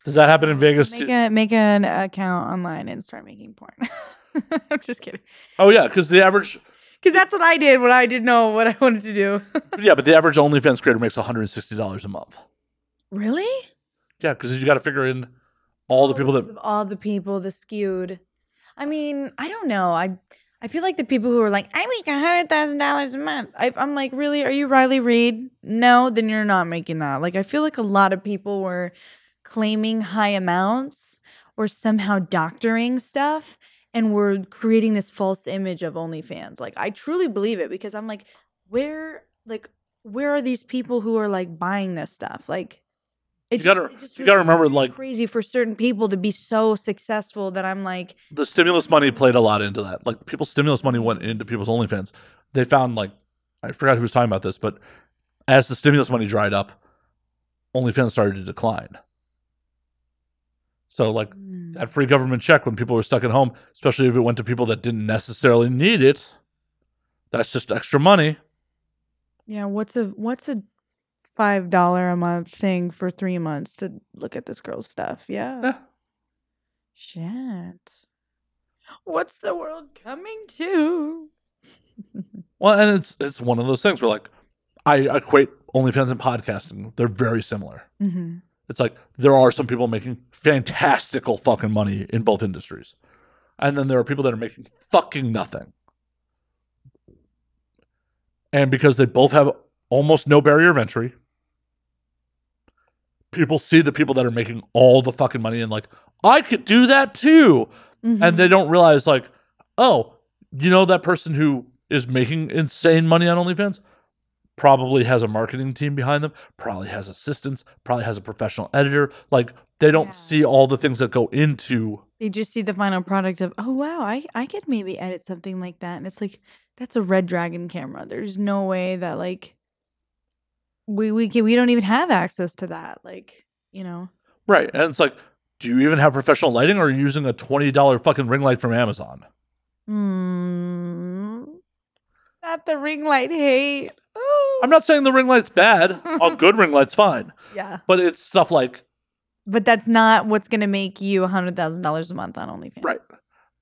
Does that happen in Vegas too? Make an account online and start making porn. I'm just kidding. Oh yeah, because that's what I did when I didn't know what I wanted to do. Yeah, but the average OnlyFans creator makes $160 a month. Really? Yeah, because you got to figure in all the people the skewed. I mean, I don't know. I feel like the people who are like, I make $100,000 a month. I'm like, really? Are you Riley Reid? No, then you're not making that. Like, I feel like a lot of people were claiming high amounts or somehow doctoring stuff and we're creating this false image of OnlyFans. Like, I truly believe it because I'm like, where are these people who are like buying this stuff? Like, you gotta remember, like, crazy for certain people to be so successful that I'm like, the stimulus money played a lot into that. Like, people's stimulus money went into people's OnlyFans. They found, like, I forgot who was talking about this, but as the stimulus money dried up, OnlyFans started to decline. So, like, that free government check when people were stuck at home, especially if it went to people that didn't necessarily need it, that's just extra money. Yeah, what's a $5 a month thing for 3 months to look at this girl's stuff? Yeah. Shit. What's the world coming to? Well, and it's one of those things where, like, I equate OnlyFans and podcasting. They're very similar. Mm-hmm. It's like there are some people making fantastical fucking money in both industries. And then there are people that are making fucking nothing. And because they both have almost no barrier of entry, people see the people that are making all the fucking money and like, I could do that too. And they don't realize like, oh, you know, that person who is making insane money on OnlyFans probably has a marketing team behind them, probably has assistants, probably has a professional editor. Like, they don't see all the things that go into. They just see the final product of, oh, wow, I could maybe edit something like that. And it's like, that's a Red Dragon camera. There's no way that, like, we don't even have access to that. Like, you know. Right. And it's like, do you even have professional lighting, or are you using a $20 fucking ring light from Amazon? Not the ring light hate. Ooh. I'm not saying the ring light's bad. A good ring light's fine. Yeah. But it's stuff like. But that's not what's going to make you $100,000 a month on OnlyFans. Right.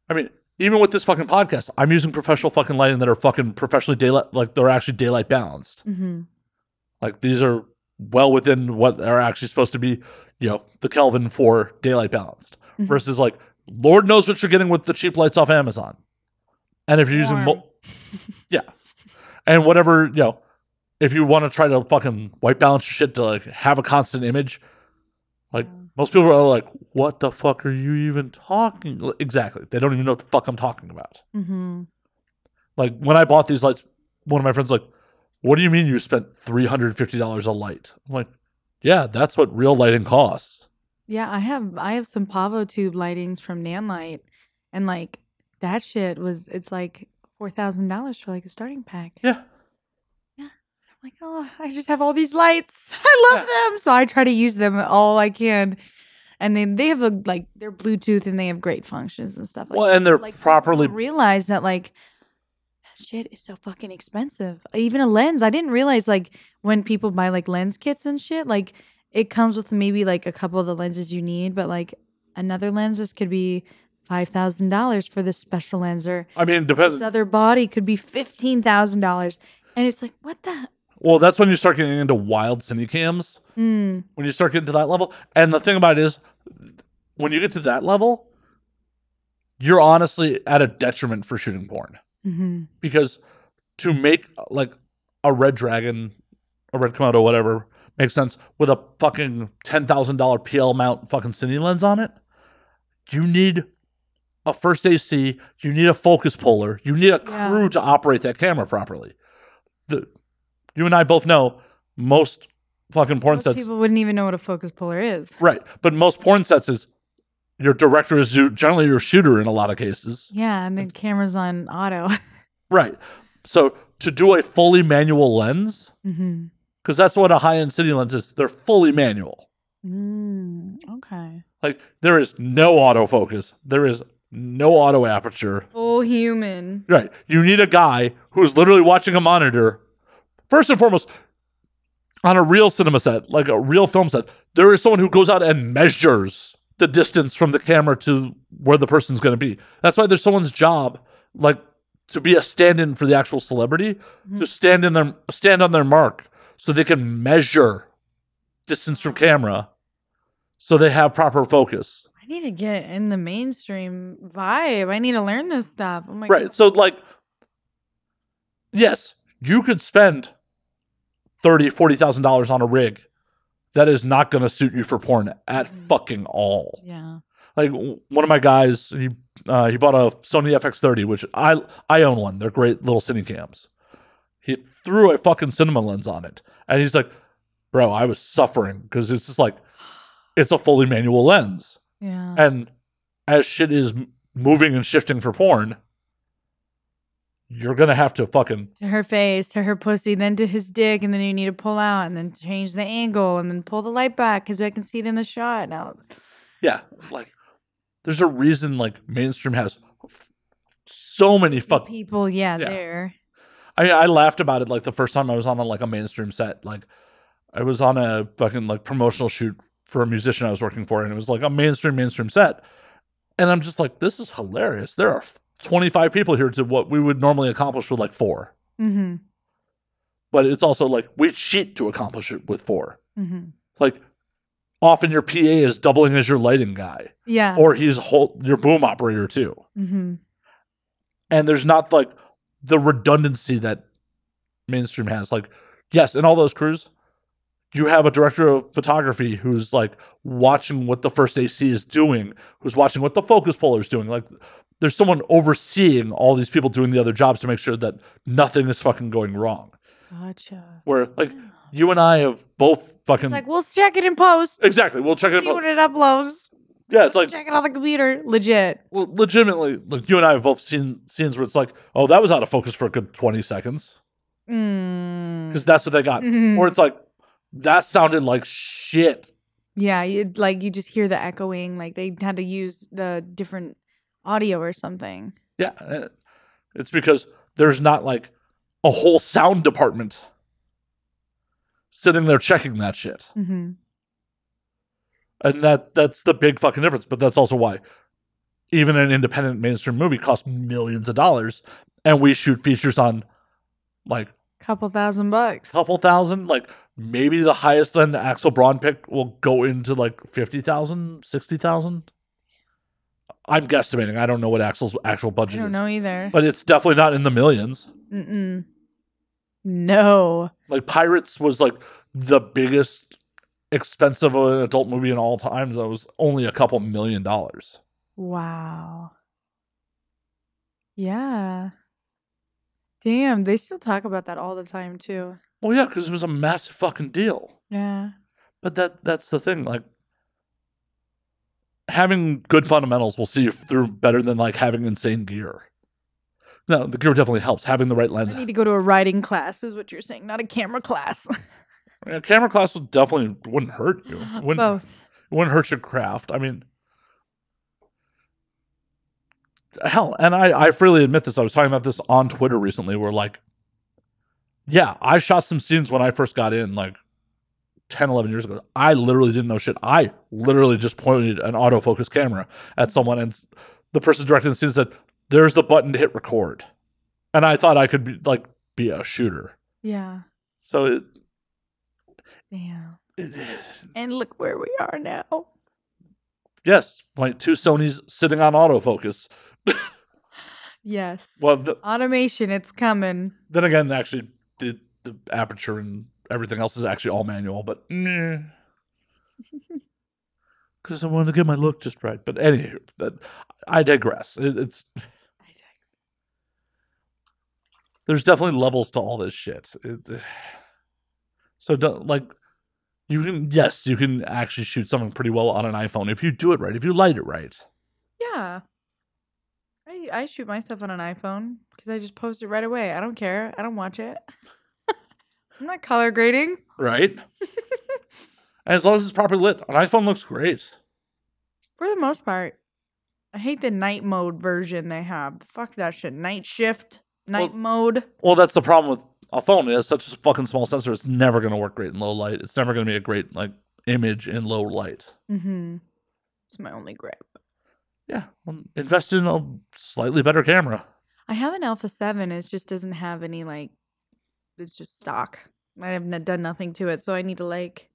I mean, even with this fucking podcast, I'm using professional fucking lighting that are fucking professionally daylight, like they're actually daylight balanced. Like, these are well within what are actually supposed to be, you know, the Kelvin for daylight balanced. Versus like, Lord knows what you're getting with the cheap lights off Amazon. And if you're using, yeah. And whatever, you know, if you want to try to fucking white balance your shit to like have a constant image, like most people are like, what the fuck are you even talking? Exactly. They don't even know what the fuck I'm talking about. Like, when I bought these lights, one of my friends was like, what do you mean you spent $350 a light? I'm like, yeah, that's what real lighting costs. Yeah, I have some Pavo tube lightings from Nanlite, and like that shit it's like $4,000 for like a starting pack. Yeah. I'm like, oh, I just have all these lights. I love them. So I try to use them all I can. And then they have they're Bluetooth and they have great functions and stuff like that. And they're like, properly realize that like shit is so fucking expensive. Even a lens. I didn't realize like when people buy like lens kits and shit, like it comes with maybe like a couple of the lenses you need, but like another lens this could be $5,000 for this special lens, or I mean, depends. This other body could be $15,000, and it's like, what the? Well, that's when you start getting into wild cinecams. When you start getting to that level, and the thing about it is, when you get to that level, you're honestly at a detriment for shooting porn. Because to make like a Red Dragon, a Red Komodo, whatever, makes sense, with a fucking $10,000 PL mount fucking cine lens on it, you need a first AC, you need a focus puller, you need a crew to operate that camera properly. You and I both know most fucking porn sets. People wouldn't even know what a focus puller is. Right. But most porn sets is your director is generally your shooter in a lot of cases. Yeah, and the camera's on auto. Right. So to do a fully manual lens, because that's what a high-end cine lens is, they're fully manual. Okay. Like, there is no autofocus. There is no auto aperture. Full human. Right. You need a guy who's literally watching a monitor. First and foremost, on a real cinema set, like a real film set, there is someone who goes out and measures the distance from the camera to where the person's going to be. That's why there's someone's job, like, to be a stand-in for the actual celebrity, to stand on their mark so they can measure distance from camera so they have proper focus. I need to get in the mainstream vibe. I need to learn this stuff. Oh my God. Right. So, like, yes, you could spend $30,000, $40,000 on a rig that is not going to suit you for porn at fucking all. Yeah. Like, one of my guys, he bought a Sony FX30, which I own one. They're great little cine cams. He threw a fucking cinema lens on it. And he's like, bro, I was suffering because it's just like, it's a fully manual lens. Yeah. And as shit is moving and shifting for porn, you're going to have to fucking... to her face, to her pussy, then to his dick, and then you need to pull out, and then change the angle, and then pull the light back because I can see it in the shot now. Yeah. Like, there's a reason, like, mainstream has so many people, there. I laughed about it, like, the first time I was on a mainstream set. Like, I was on a fucking, like, promotional shoot for a musician I was working for, and it was, like, a mainstream set. And I'm just like, this is hilarious. There are 25 people here to what we would normally accomplish with, like, 4. But it's also, like, we cheat to accomplish it with 4. Like, often your PA is doubling as your lighting guy. Yeah. Or he's your boom operator, too. And there's not, like, the redundancy that mainstream has. Like, yes, in all those crews, you have a director of photography who's like watching what the first AC is doing, who's watching what the focus puller is doing. Like, there's someone overseeing all these people doing the other jobs to make sure that nothing is fucking going wrong. Gotcha. Where, like, you and I have both fucking... It's like, we'll check it in post. Exactly. We'll check it in post. See when it uploads. Yeah, it's like... Check it on the computer. Legit. Well, legitimately, like, you and I have both seen scenes where it's like, oh, that was out of focus for a good 20 seconds. Because that's what they got. Or it's like, that sounded like shit. Yeah, you just hear the echoing. Like, they had to use the different audio or something. Yeah. It's because there's not, like, a whole sound department sitting there checking that shit. And that's the big fucking difference. But that's also why even an independent mainstream movie costs millions of dollars, and we shoot features on, like, couple $1,000. Couple thousand, like, maybe the highest end Axel Braun pick will go into like 50,000, 60,000. I'm guesstimating. I don't know what Axel's actual budget is. I don't know either. But it's definitely not in the millions. No. Like, Pirates was like the biggest expensive adult movie in all times. That was only a couple $1 million. Wow. Yeah. Damn, they still talk about that all the time too. Well, yeah, because it was a massive fucking deal. Yeah. But that's the thing. Like, having good fundamentals will see you through better than, like, having insane gear. No, the gear definitely helps. Having the right lens. I need to go to a writing class, is what you're saying, not a camera class. A camera class wouldn't hurt you. Both. It wouldn't hurt your craft. I mean, hell, and I freely admit this. I was talking about this on Twitter recently where, like, yeah, I shot some scenes when I first got in, like, 10, 11 years ago. I literally didn't know shit. I literally just pointed an autofocus camera at someone, and the person directing the scene said, there's the button to hit record. And I thought I could be a shooter. Yeah. So damn. And look where we are now. Yes. Like, 2 Sonys sitting on autofocus. Yes. Well, automation, it's coming. Then again, actually, the aperture and everything else is actually all manual, but because I wanted to get my look just right. But anywho, I digress. There's definitely levels to all this shit. So, you can actually shoot something pretty well on an iPhone if you do it right, if you light it right. Yeah. I shoot myself on an iPhone because I just post it right away. I don't care. I don't watch it. I'm not color grading. Right. And as long as it's properly lit, an iPhone looks great. For the most part. I hate the night mode version they have. Fuck that shit. Night shift, night mode. Well, that's the problem with a phone. It has such a fucking small sensor. It's never going to work great in low light. It's never going to be a great, like, image in low light. It's my only gripe. Yeah. Invest in a slightly better camera. I have an Alpha 7. It just doesn't have any, like, it's just stock. I have done nothing to it, so I need to, like...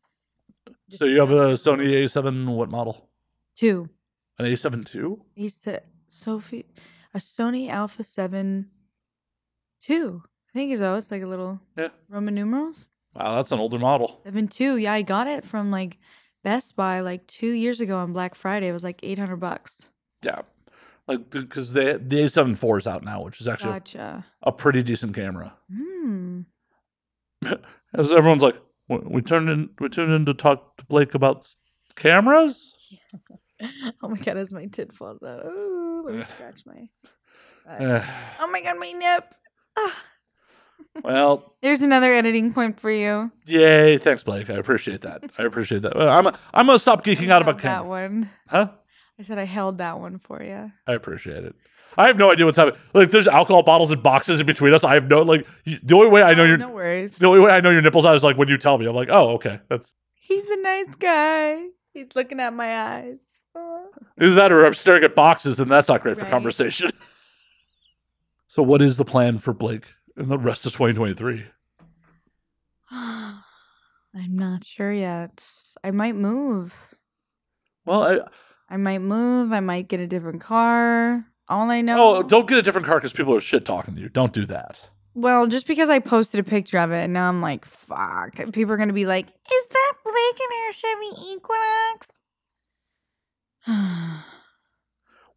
So you have a Sony A7, what model? 2. An A7 II? A Sony Alpha 7 II. I think so. It's like a little Roman numerals. Wow, that's an older model. 7 II. Yeah, I got it from, like, Best Buy, like, 2 years ago on Black Friday. It was like $800. Yeah. Like, because the A7 IV is out now, which is actually a pretty decent camera. As everyone's like, we turned in to talk to Blake about cameras? Oh my god, as my tit falls out. Oh, let me scratch my... oh my god, my nip! Well... There's another editing point for you. Yay, thanks, Blake. I appreciate that. I'm going to stop geeking out about that one. Huh? I said I held that one for you. I appreciate it. I have no idea what's happening. Like, there's alcohol bottles and boxes in between us. I have no, like, the only way I know no worries. The only way I know your nipples out is, like, when you tell me. I'm like, oh, okay. He's a nice guy. He's looking at my eyes. Is that, or I'm staring at boxes, and that's not great for conversation. So what is the plan for Blake in the rest of 2023? I'm not sure yet. I might move. Well, I might move. I might get a different car. All I know. Oh, don't get a different car because people are shit talking to you. Don't do that. Well, just because I posted a picture of it, and now I'm like, fuck. People are gonna be like, "Is that Blake in her Chevy Equinox?"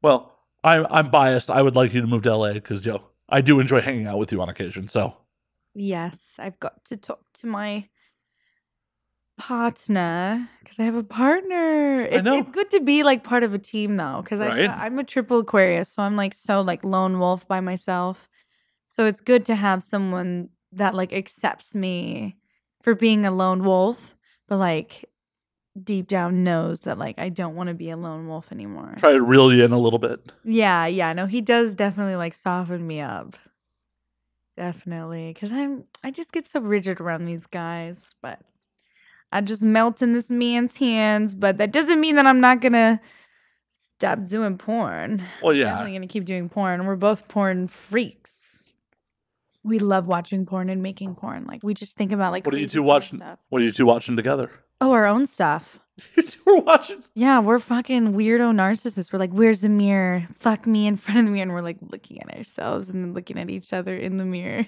Well, I'm biased. I would like you to move to LA because I do enjoy hanging out with you on occasion. So yes, I've got to talk to my partner because I have a partner. I know. It's good to be like part of a team though, because Right. I'm a triple Aquarius, so I'm like so like lone wolf by myself. So it's good to have someone that like accepts me for being a lone wolf, but like deep down knows that like I don't want to be a lone wolf anymore. Try to reel you in a little bit. Yeah. No, he does definitely like soften me up. Definitely, because I just get so rigid around these guys, but I just melt in this man's hands. But that doesn't mean that I'm not gonna stop doing porn. Well, yeah, Definitely gonna keep doing porn. We're both porn freaks. We love watching porn and making porn. Like we just think about like what are you crazy two watching? stuff. What are you two watching together? Oh, our own stuff. You two are watching. Yeah, we're fucking weirdo narcissists. We're like, where's the mirror? Fuck me in front of the mirror. And we're like looking at ourselves and then looking at each other in the mirror.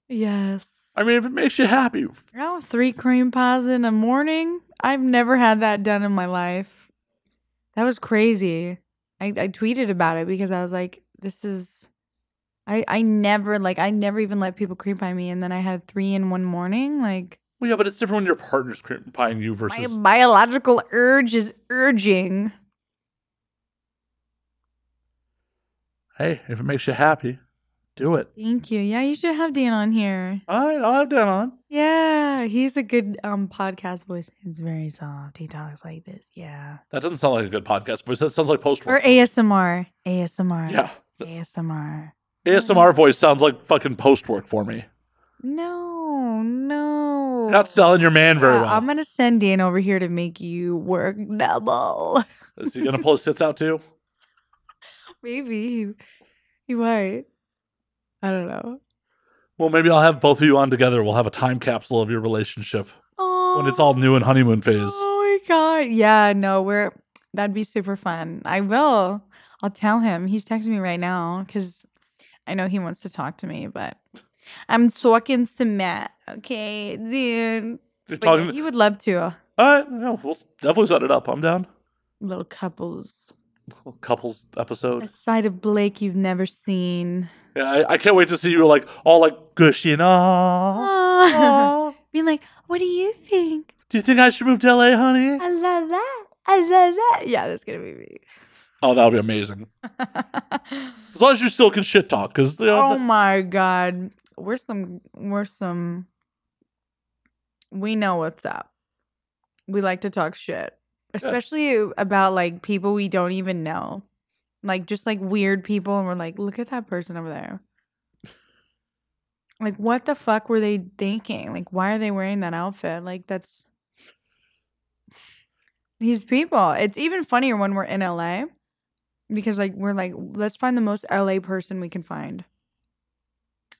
Yes. I mean, if it makes you happy. Oh, 3 cream pies in a morning? I've never had that done in my life. That was crazy. I tweeted about it because I was like, this is... I never even let people cream pie me. And then I had 3 in one morning. Like... Well, yeah, but it's different when your partner's cream pieing you versus... My biological urge is urging. Hey, if it makes you happy, do it. Thank you. Yeah, you should have Dan on here. All right, I'll have Dan on. Yeah, he's a good podcast voice. It's very soft. He talks like this. Yeah. That doesn't sound like a good podcast voice. That sounds like post-work. Or ASMR. ASMR. Yeah. ASMR. ASMR voice sounds like fucking post-work for me. No. You're not selling your man very well. I'm going to send Dan over here to make you work double. Is he going to pull his tits out too? Maybe. He might. I don't know. Well, maybe I'll have both of you on together. We'll have a time capsule of your relationship when it's all new and honeymoon phase. Oh my God. Yeah, no, that'd be super fun. I will. I'll tell him. He's texting me right now because I know he wants to talk to me, but I'm talking to Matt. Okay, dude. Yeah, he would love to. All right, no, we'll definitely set it up. I'm down. Little couples Episode. A side of Blake you've never seen. Yeah, I can't wait to see you like all like gushy and being like, what do you think? Do you think I should move to LA, honey? I love that. I love that. Yeah, that's gonna be me. Oh, that'll be amazing. As long as you still can shit talk, because oh my God, we know what's up. We like to talk shit, especially about like people we don't even know, like just like weird people, and we're like, look at that person over there. Like, what the fuck were they thinking? Like, why are they wearing that outfit? Like, that's these people. It's even funnier when we're in LA because like we're like, let's find the most LA person we can find.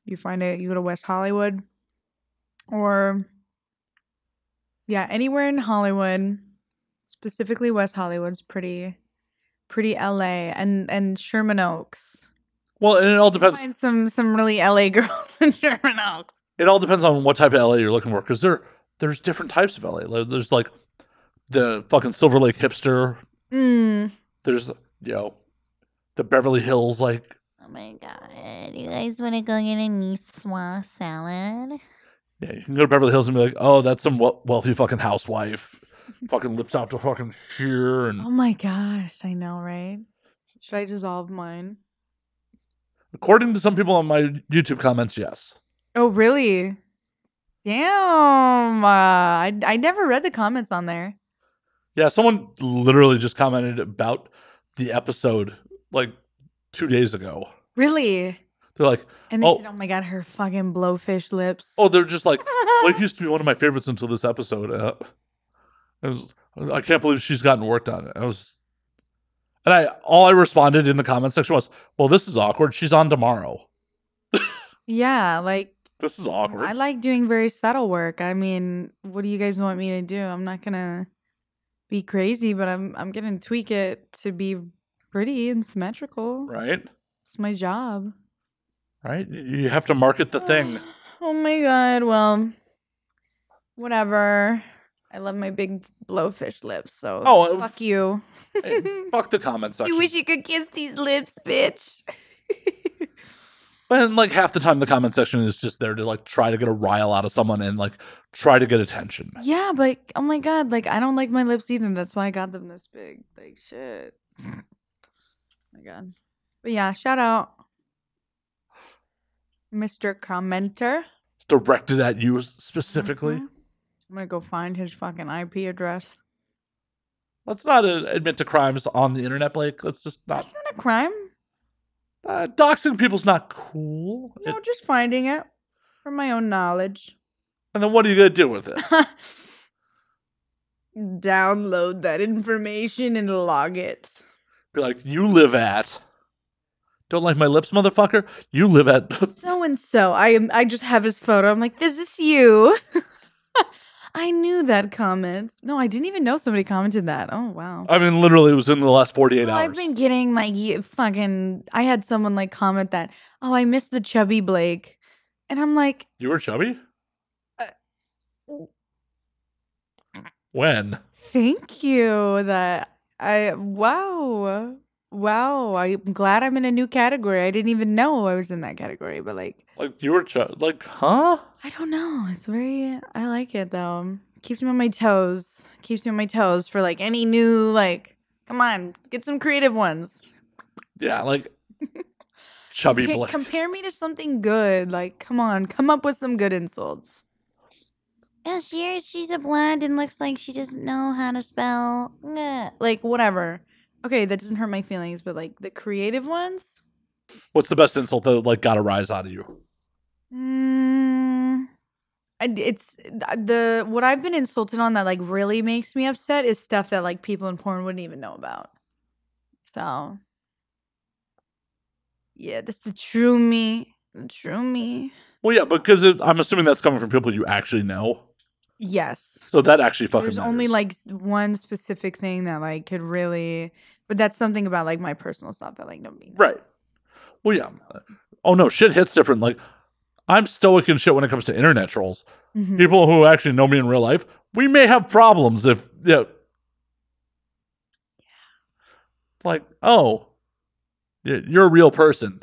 You go to West Hollywood or anywhere in Hollywood, specifically West Hollywood's pretty LA and Sherman Oaks. Well, and it all depends. Find some really LA girls in Sherman Oaks. It all depends on what type of LA you're looking for, because there's different types of LA. There's like the fucking Silver Lake hipster. There's the Beverly Hills like. Oh my God! You guys want to go get a niçoise salad? Yeah, you can go to Beverly Hills and be like, oh, that's some wealthy fucking housewife. Fucking lips out to fucking here. And oh my gosh, I know, right? Should I dissolve mine? According to some people on my YouTube comments, yes. Oh, really? Damn. I never read the comments on there. Yeah, someone literally just commented about the episode like 2 days ago. Really? They're like, and they said, oh my God, her fucking blowfish lips. Oh, they're just like, Blake used to be one of my favorites until this episode. I can't believe she's gotten work done. All I responded in the comment section was, well, this is awkward. She's on tomorrow. Yeah, like. This is awkward. I like doing very subtle work. I mean, what do you guys want me to do? I'm not going to be crazy, but I'm going to tweak it to be pretty and symmetrical. Right. It's my job. Right? You have to market the thing. Oh my God. Well, whatever. I love my big blowfish lips, so fuck you. Hey, fuck the comment section. You wish you could kiss these lips, bitch. And like half the time the comment section is just there to like try to get a rile out of someone and like try to get attention. Yeah, but oh my God, like I don't like my lips either. That's why I got them this big. Like shit. Oh my God. But yeah, shout out Mr. Commenter. It's directed at you specifically. Mm-hmm. I'm gonna go find his fucking IP address. Let's not admit to crimes on the internet, Blake. Let's just not. That's not a crime. Doxing people's not cool. No, just finding it for my own knowledge. And then what are you gonna do with it? Download that information and log it. Be like, you live at. Don't like my lips, motherfucker? You live at. So and so. I just have his photo. I'm like, this is you. I knew that comment. No, I didn't even know somebody commented that. Oh, wow. I mean, literally, it was in the last 48 hours. I've been getting like I had someone like comment that, oh, I miss the chubby Blake. And I'm like. You were chubby? When? Thank you. Wow. I'm glad I'm in a new category. I didn't even know I was in that category, but like you were like, huh? I don't know. I like it though. Keeps me on my toes. For like any new, like, come on, get some creative ones. Yeah, like chubby Blake. Compare me to something good. Like, come on, come up with some good insults. Yeah, she's a blonde and looks like she doesn't know how to spell. Like, whatever. Okay, that doesn't hurt my feelings, but like the creative ones. What's the best insult that like got a rise out of you? It's what I've been insulted on that like really makes me upset is stuff that like people in porn wouldn't even know about. So yeah, that's the true me. Well, yeah, because I'm assuming that's coming from people you actually know. Yes. So that actually fucking There's matters. only like one specific thing that like could really, but that's something about like my personal stuff that like nobody knows. Right. Well, yeah. Oh no, shit hits different. Like I'm stoic and shit when it comes to internet trolls. Mm-hmm. People who actually know me in real life, we may have problems if like, oh, you're a real person.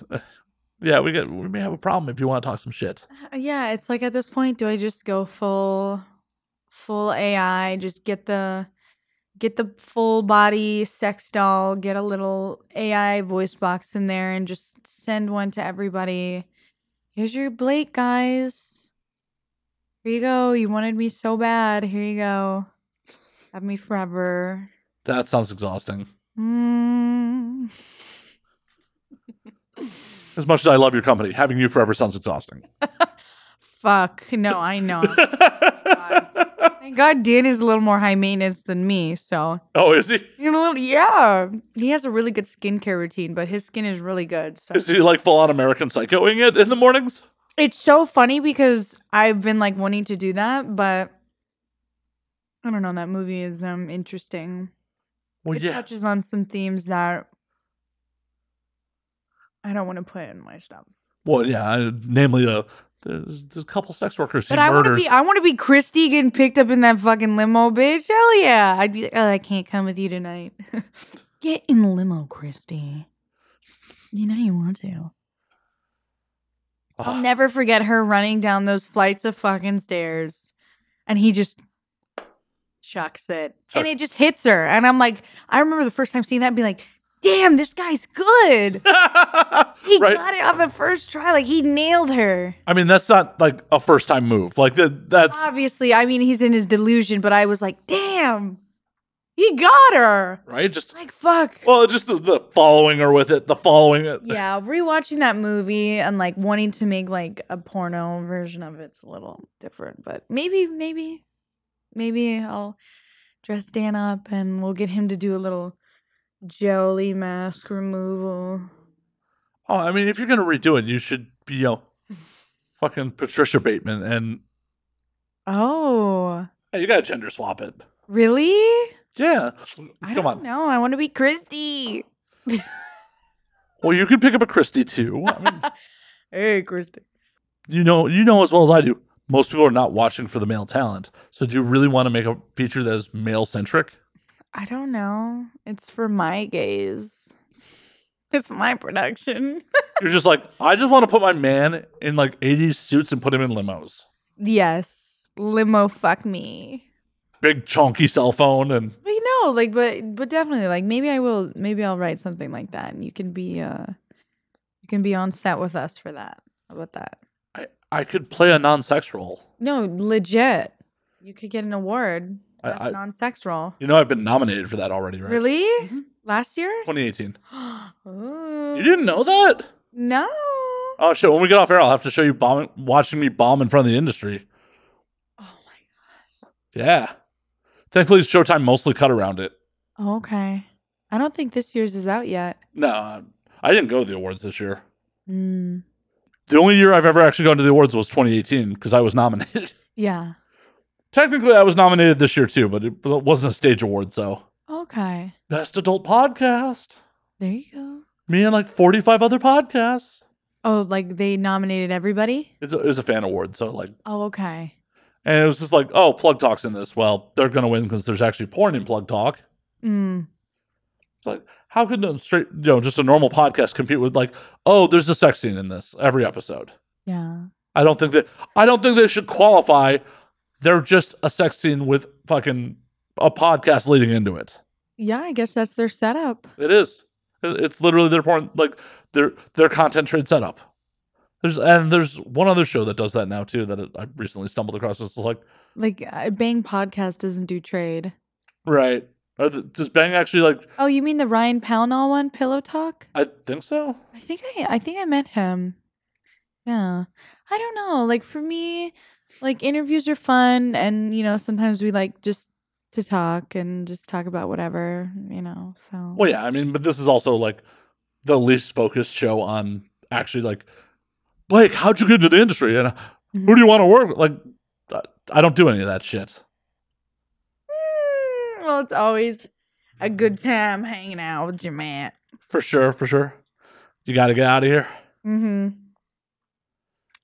Yeah, we may have a problem if you want to talk some shit. Yeah, it's like at this point, do I just go full AI, just get the full body sex doll, get a little AI voice box in there and just send one to everybody. Here's your Blake, guys. Here you go. You wanted me so bad. Here you go. Have me forever. That sounds exhausting. As much as I love your company, having you forever sounds exhausting. Fuck. No, I know. Thank God Dan is a little more high maintenance than me, so. Oh, is he? Yeah. He has a really good skincare routine, but his skin is really good. So. Is he like full on American Psychoing it in the mornings? It's so funny because I've been like wanting to do that, but I don't know. That movie is interesting. Well, it touches on some themes that I don't want to put in my stuff. Well, yeah, namely there's a couple sex workers. But I want to be Christy getting picked up in that fucking limo, bitch. Hell yeah! I'd be like, oh, I can't come with you tonight. Get in the limo, Christy. You know you want to. I'll never forget her running down those flights of fucking stairs, and he just chucks it, and it just hits her. And I'm like, I remember the first time seeing that, and be like, damn, this guy's good. He got it on the first try. Like, he nailed her. I mean, that's not like a first time move. Like, that's obviously, I mean, he's in his delusion, but I was like, damn, he got her. Right? Just like, fuck. Well, just the following her with it, the following it. Yeah, rewatching that movie and like wanting to make like a porno version of it's a little different, but maybe I'll dress Dan up and we'll get him to do a little jelly mask removal. Oh, I mean, if you're gonna redo it, you should be, fucking Patricia Bateman and. Oh. Hey, you gotta gender swap it. Really? Yeah. I don't know. I want to be Christy. Well, you could pick up a Christy too. I mean, Hey, Christy. You know as well as I do, most people are not watching for the male talent. So do you really want to make a feature that is male-centric? I don't know. It's for my gaze. It's my production. You're just like, I just want to put my man in like 80s suits and put him in limos. Yes. Limo fuck me. Big chunky cell phone and but definitely like maybe I'll write something like that and you can be on set with us for that. How about that? I could play a non-sex role. No, legit. You could get an award. Best non-sex role. You know I've been nominated for that already, right? Really? Mm-hmm. Last year? 2018. You didn't know that? No. Oh shit, when we get off air, I'll have to show you watching me bomb in front of the industry. Oh my gosh. Yeah. Thankfully, Showtime mostly cut around it. Oh, okay. I don't think this year's is out yet. No, I didn't go to the awards this year. Mm. The only year I've ever actually gone to the awards was 2018 because I was nominated. Yeah. Technically, I was nominated this year too, but it wasn't a stage award, so. Okay. Best adult podcast. There you go. Me and like 45 other podcasts. Oh, like they nominated everybody? It's a fan award, so like. Oh, okay. And it was just like, oh, Plug Talk's in this. Well, they're going to win because there's actually porn in Plug Talk. Mm. It's like, how could just a normal podcast compete with like, oh, there's a sex scene in this every episode. Yeah. I don't think they should qualify. They're just a sex scene with fucking a podcast leading into it. Yeah, I guess that's their setup. It is. It's literally their porn, like their content trade setup. There's one other show that does that now too that I recently stumbled across. It's like Bang Podcast doesn't do trade. Right. Does Bang actually like? Oh, you mean the Ryan Pownall one, Pillow Talk? I think so. I think I met him. Yeah. I don't know. Like for me, like interviews are fun, and sometimes we like just to talk and just talk about whatever, So. Well, yeah. I mean, but this is also like the least focused show on actually like, Blake, how'd you get into the industry, and who do you want to work with? Like, I don't do any of that shit. Well, it's always a good time hanging out with your man. For sure. You got to get out of here. Mm-hmm.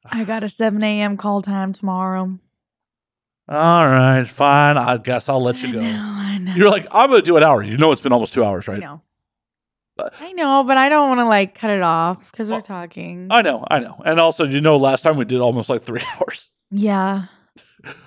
I got a 7 a.m. call time tomorrow. All right, fine. I guess I'll let you go. I know. You're like, I'm going to do an hour. You know it's been almost 2 hours, right? I know, but I don't want to like cut it off because we're talking. I know. And also, last time we did almost like 3 hours. Yeah.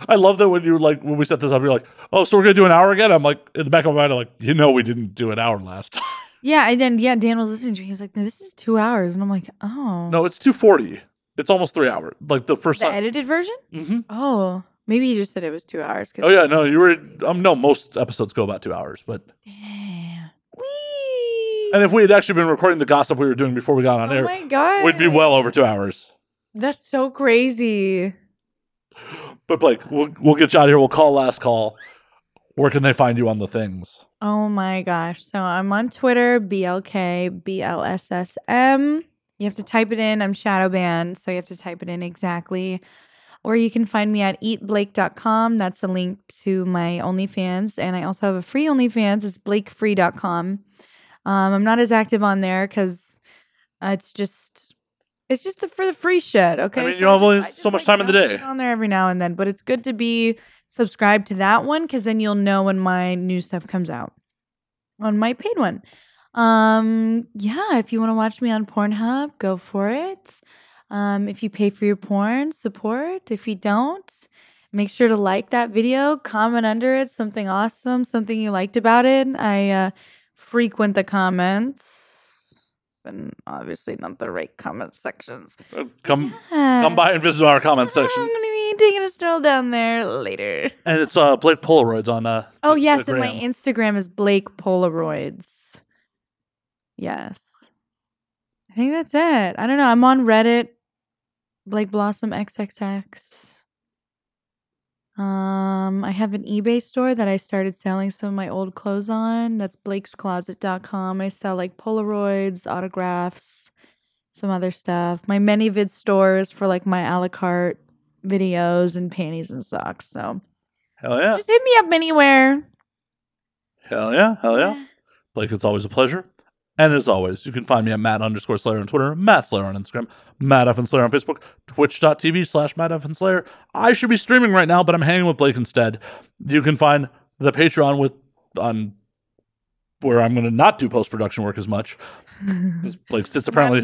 I love that when we set this up, you're like, oh, so we're going to do an hour again? I'm like, in the back of my mind, I'm like, we didn't do an hour last time. Yeah, and then, Dan was listening to me. He's like, this is 2 hours. And I'm like, oh. No, it's 2:40. It's almost 3 hours. Like the first time. The edited version? Mm-hmm. Oh, maybe he just said it was 2 hours. Oh, yeah, no, you were, no, most episodes go about 2 hours, but. Yeah. Whee! And if we had actually been recording the gossip we were doing before we got on air, my God. we'd be well over 2 hours. That's so crazy. But Blake, we'll get you out of here. We'll call last call. Where can they find you on the things? Oh my gosh. So I'm on Twitter, BLKBLSSM. You have to type it in. I'm shadow banned, so you have to type it in exactly. Or you can find me at eatblake.com. That's a link to my OnlyFans. And I also have a free OnlyFans. It's blakefree.com. I'm not as active on there because it's just for the free shit, okay? I mean, you have only so much time in the day. On there every now and then, but it's good to be subscribed to that one because then you'll know when my new stuff comes out on my paid one. Yeah, if you want to watch me on Pornhub, go for it. If you pay for your porn, support. If you don't, make sure to like that video, comment under it, something awesome, something you liked about it. I frequent the comments. And obviously not the right comment sections. Come by and visit our comment section. I'm gonna be taking a stroll down there later. And it's Blake Polaroids on yes, and my Instagram is Blake Polaroids. Yes. I think that's it. I don't know. I'm on Reddit. Blake Blossom XXX. I have an eBay store that I started selling some of my old clothes on. That's blakescloset.com. I sell like Polaroids, autographs, some other stuff. My ManyVid store is for like my a la carte videos and panties and socks. So hell yeah. Just hit me up anywhere. Hell yeah. Blake, it's always a pleasure. And as always, you can find me at Matt_Slayer on Twitter, Matt Slayer on Instagram, Matt F. and Slayer on Facebook, twitch.tv/Matt F. and Slayer. I should be streaming right now, but I'm hanging with Blake instead. You can find the Patreon on where I'm going to not do post-production work as much. Because Blake's just apparently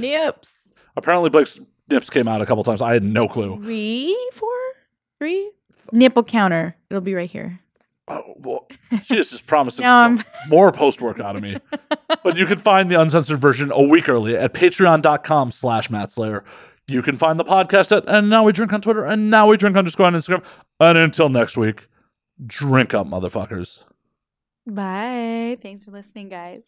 Blake's nips came out a couple times. I had no clue. 3 nipple counter. It'll be right here. Oh, well, she is just promising more post work out of me. But you can find the uncensored version a week early at patreon.com/MattSlayer. You can find the podcast at And Now We Drink on Twitter and Now We Drink _ on Instagram. And until next week, drink up, motherfuckers. Bye. Thanks for listening, guys.